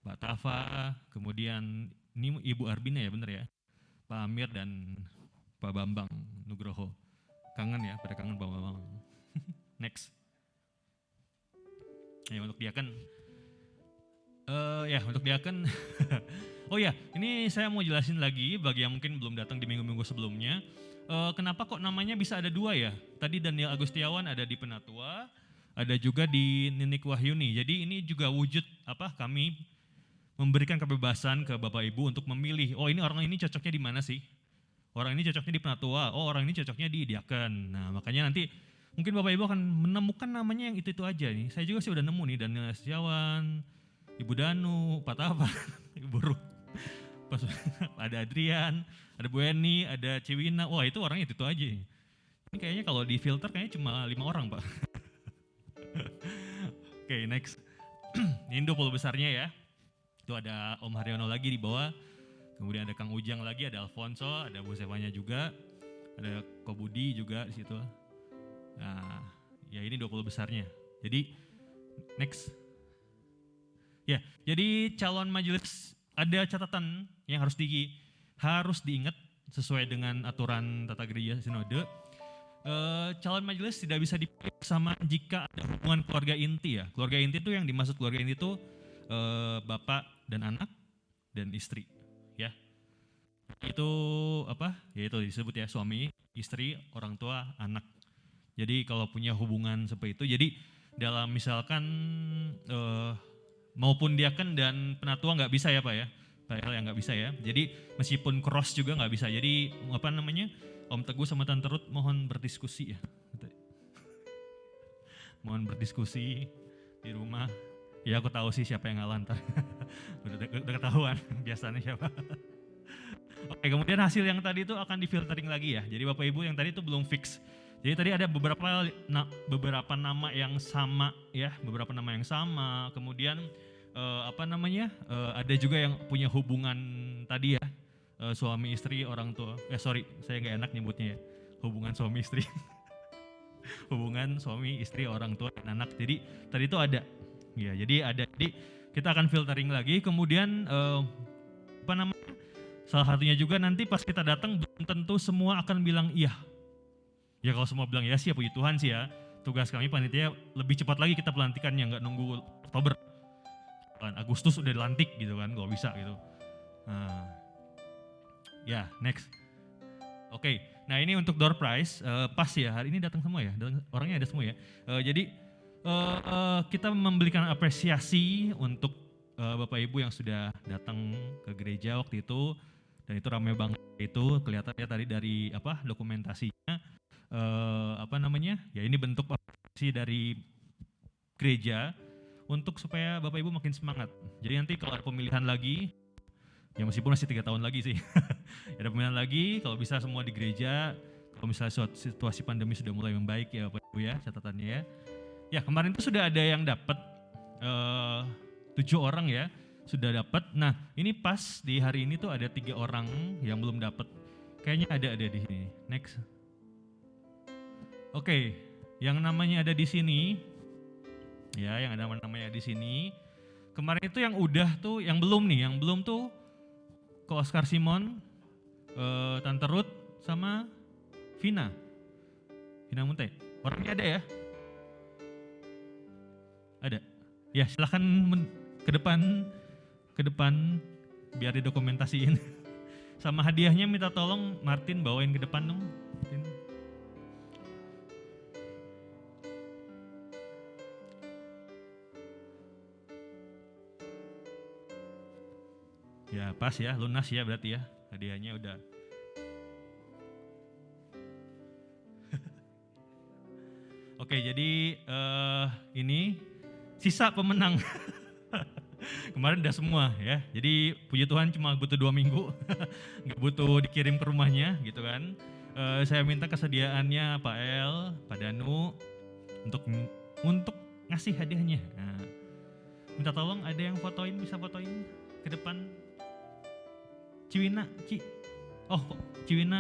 Pak Tafa, kemudian ini Ibu Arbina ya bener ya. Pak Amir dan Pak Bambang Nugroho. Kangen ya, pada kangen Pak Bambang. Next. Ya untuk diaken, untuk diaken. Oh ya, ini saya mau jelasin lagi bagi yang mungkin belum datang di minggu-minggu sebelumnya. Kenapa kok namanya bisa ada 2 ya? Tadi Daniel Agustiawan ada di penatua, ada juga di Ninik Wahyuni. Jadi ini juga wujud kami memberikan kebebasan ke Bapak Ibu untuk memilih. Oh ini orang ini cocoknya di mana sih? Orang ini cocoknya di penatua, oh orang ini cocoknya di diaken. Nah makanya nanti mungkin Bapak Ibu akan menemukan namanya yang itu-itu aja nih. Saya juga sih udah nemu nih, Daniel Setiawan, Ibu Danu, Pak Tafa, Ibu Ruth, pas ada Adrian, ada Bu Eni, ada Ciwina, wah itu orangnya itu aja. Ini kayaknya kalau di filter kayaknya cuma 5 orang Pak. Oke, next. Ini 20 besarnya ya. Itu ada Om Haryono lagi di bawah. Kemudian ada Kang Ujang lagi, ada Alfonso, ada Bu Sevanya juga. Ada Ko Budi juga di situ. Nah, ya ini 20 besarnya. Jadi next. Ya, jadi calon majelis ada catatan yang harus diingat sesuai dengan aturan tata gereja sinode. Calon majelis tidak bisa dipilih sama jika ada hubungan keluarga inti ya. Keluarga inti itu yang dimaksud keluarga inti itu bapak dan anak dan istri ya. Itu apa? Ya itu disebut ya suami, istri, orang tua, anak. Jadi kalau punya hubungan seperti itu, jadi dalam misalkan maupun diaken dan penatua nggak bisa ya Pak ya. Pak El yang nggak bisa ya. Jadi meskipun cross juga nggak bisa. Jadi apa namanya? Om Teguh sama Tante Ruth mohon berdiskusi ya. Mohon berdiskusi di rumah. Ya aku tahu sih siapa yang ngalah ntar. udah ketahuan biasanya siapa. Oke, kemudian hasil yang tadi itu akan difiltering lagi ya. Jadi Bapak Ibu yang tadi itu belum fix. Jadi tadi ada beberapa nama yang sama ya, beberapa nama yang sama. Kemudian ada juga yang punya hubungan tadi ya. Suami istri orang tua, saya nggak enak nyebutnya ya, hubungan suami istri, hubungan suami istri orang tua dan anak. Jadi tadi itu ada, ya jadi ada. Jadi kita akan filtering lagi. Kemudian salah satunya juga nanti pas kita datang belum tentu semua akan bilang iya. Ya kalau semua bilang iya sih ya puji Tuhan sih ya. Tugas kami panitia lebih cepat lagi kita pelantikannya, nggak nunggu Oktober, Agustus udah dilantik gitu kan, kalau bisa gitu. Nah. Ya, next. Oke, nah ini untuk door prize, pas ya, hari ini datang semua ya, orangnya ada semua ya. Jadi kita memberikan apresiasi untuk Bapak Ibu yang sudah datang ke gereja waktu itu, dan itu ramai banget itu, kelihatannya tadi dari dokumentasinya, ya ini bentuk apresiasi dari gereja untuk supaya Bapak Ibu makin semangat. Jadi nanti kalau ada pemilihan lagi, ya meskipun masih 3 tahun lagi sih, ada pemilihan lagi, kalau bisa semua di gereja, kalau misalnya situasi pandemi sudah mulai membaik ya Bapak Ibu ya, catatannya ya. Ya kemarin itu sudah ada yang dapat 7 orang ya, sudah dapat. Nah ini pas di hari ini tuh ada 3 orang yang belum dapat, kayaknya ada di sini. Next. Oke, yang namanya ada di sini, ya yang ada namanya di sini. Kemarin itu yang udah tuh, yang belum tuh Ko Oscar Simon, Tante Ruth, sama Vina Munte. Orangnya ada ya? Ada. Ya silahkan ke depan biar didokumentasiin. Sama hadiahnya minta tolong Martin bawain ke depan dong. Martin. Ya pas ya, lunas ya berarti ya, hadiahnya udah. Oke, jadi ini sisa pemenang. Kemarin udah semua ya, jadi puji Tuhan cuma butuh 2 minggu, nggak butuh dikirim ke rumahnya gitu kan. Saya minta kesediaannya Pak El, Pak Danu untuk ngasih hadiahnya. Nah, minta tolong ada yang fotoin, bisa fotoin ke depan. Ciwina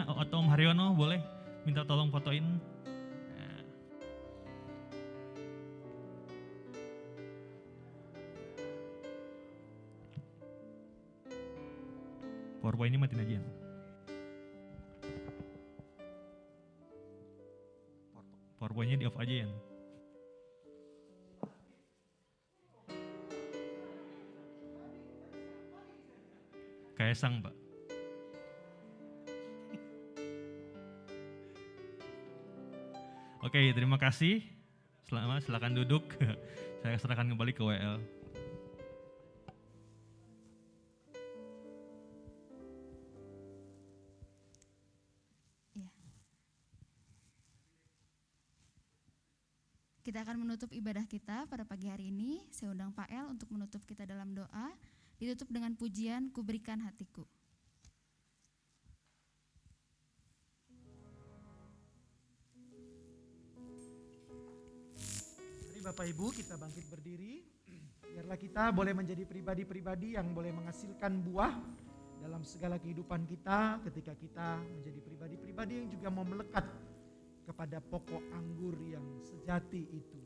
atau Om Haryono boleh minta tolong fotoin. Nah. PowerPoint-nya matiin aja. PowerPoint-nya di off aja ya. Kaisang Pak. Oke, terima kasih. Silakan duduk. Saya serahkan kembali ke WL. Kita akan menutup ibadah kita pada pagi hari ini. Saya undang Pak El untuk menutup kita dalam doa. Ditutup dengan pujian Ku Berikan Hatiku. Mari Bapak Ibu kita bangkit berdiri. Biarlah kita boleh menjadi pribadi-pribadi yang boleh menghasilkan buah dalam segala kehidupan kita, ketika kita menjadi pribadi-pribadi yang juga mau melekat kepada pokok anggur yang sejati itu.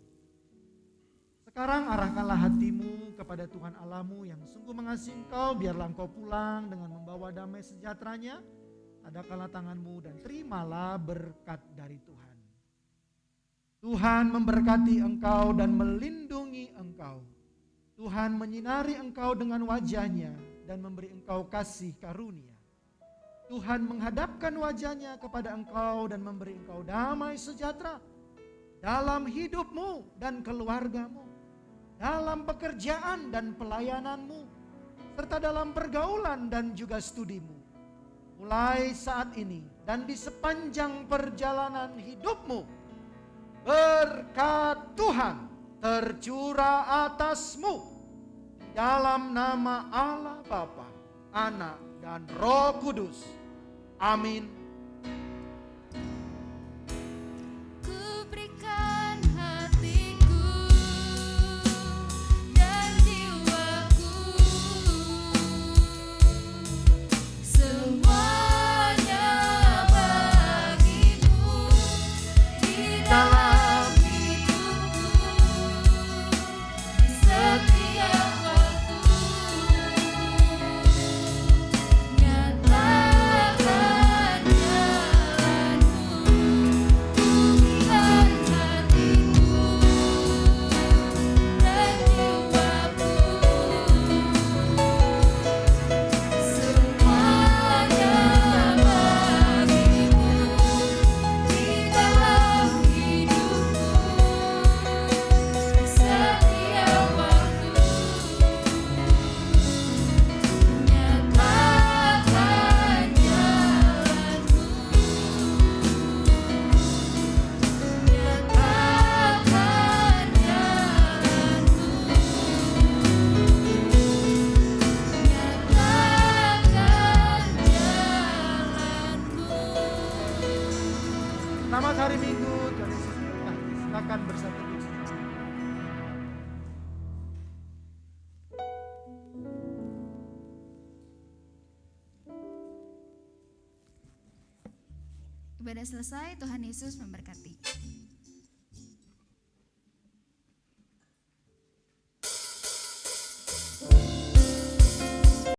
Sekarang arahkanlah hatimu kepada Tuhan Allahmu yang sungguh mengasihi engkau. Biarlah engkau pulang dengan membawa damai sejahteranya. Adakanlah tanganmu dan terimalah berkat dari Tuhan. Tuhan memberkati engkau dan melindungi engkau. Tuhan menyinari engkau dengan wajahnya dan memberi engkau kasih karunia. Tuhan menghadapkan wajahnya kepada engkau dan memberi engkau damai sejahtera dalam hidupmu dan keluargamu, dalam pekerjaan dan pelayananmu, serta dalam pergaulan dan juga studimu. Mulai saat ini dan di sepanjang perjalanan hidupmu, berkat Tuhan tercurah atasmu dalam nama Allah Bapa, Anak, dan Roh Kudus. Amin. Ku berikan hatiku dan jiwaku, semuanya bagimu di dalam hidupku, di setiap waktu. Nyatakan jalanmu, bukan hatiku dan jiwaku, semuanya bagimu di dalam hidupku, di setiap waktu. Nyatakan jalanmu, nyatakan jalanmu. Selamat hari Minggu. Tuhan Yesus memberkati. Silakan bersatu duduk. Ibadah selesai, Tuhan Yesus memberkati.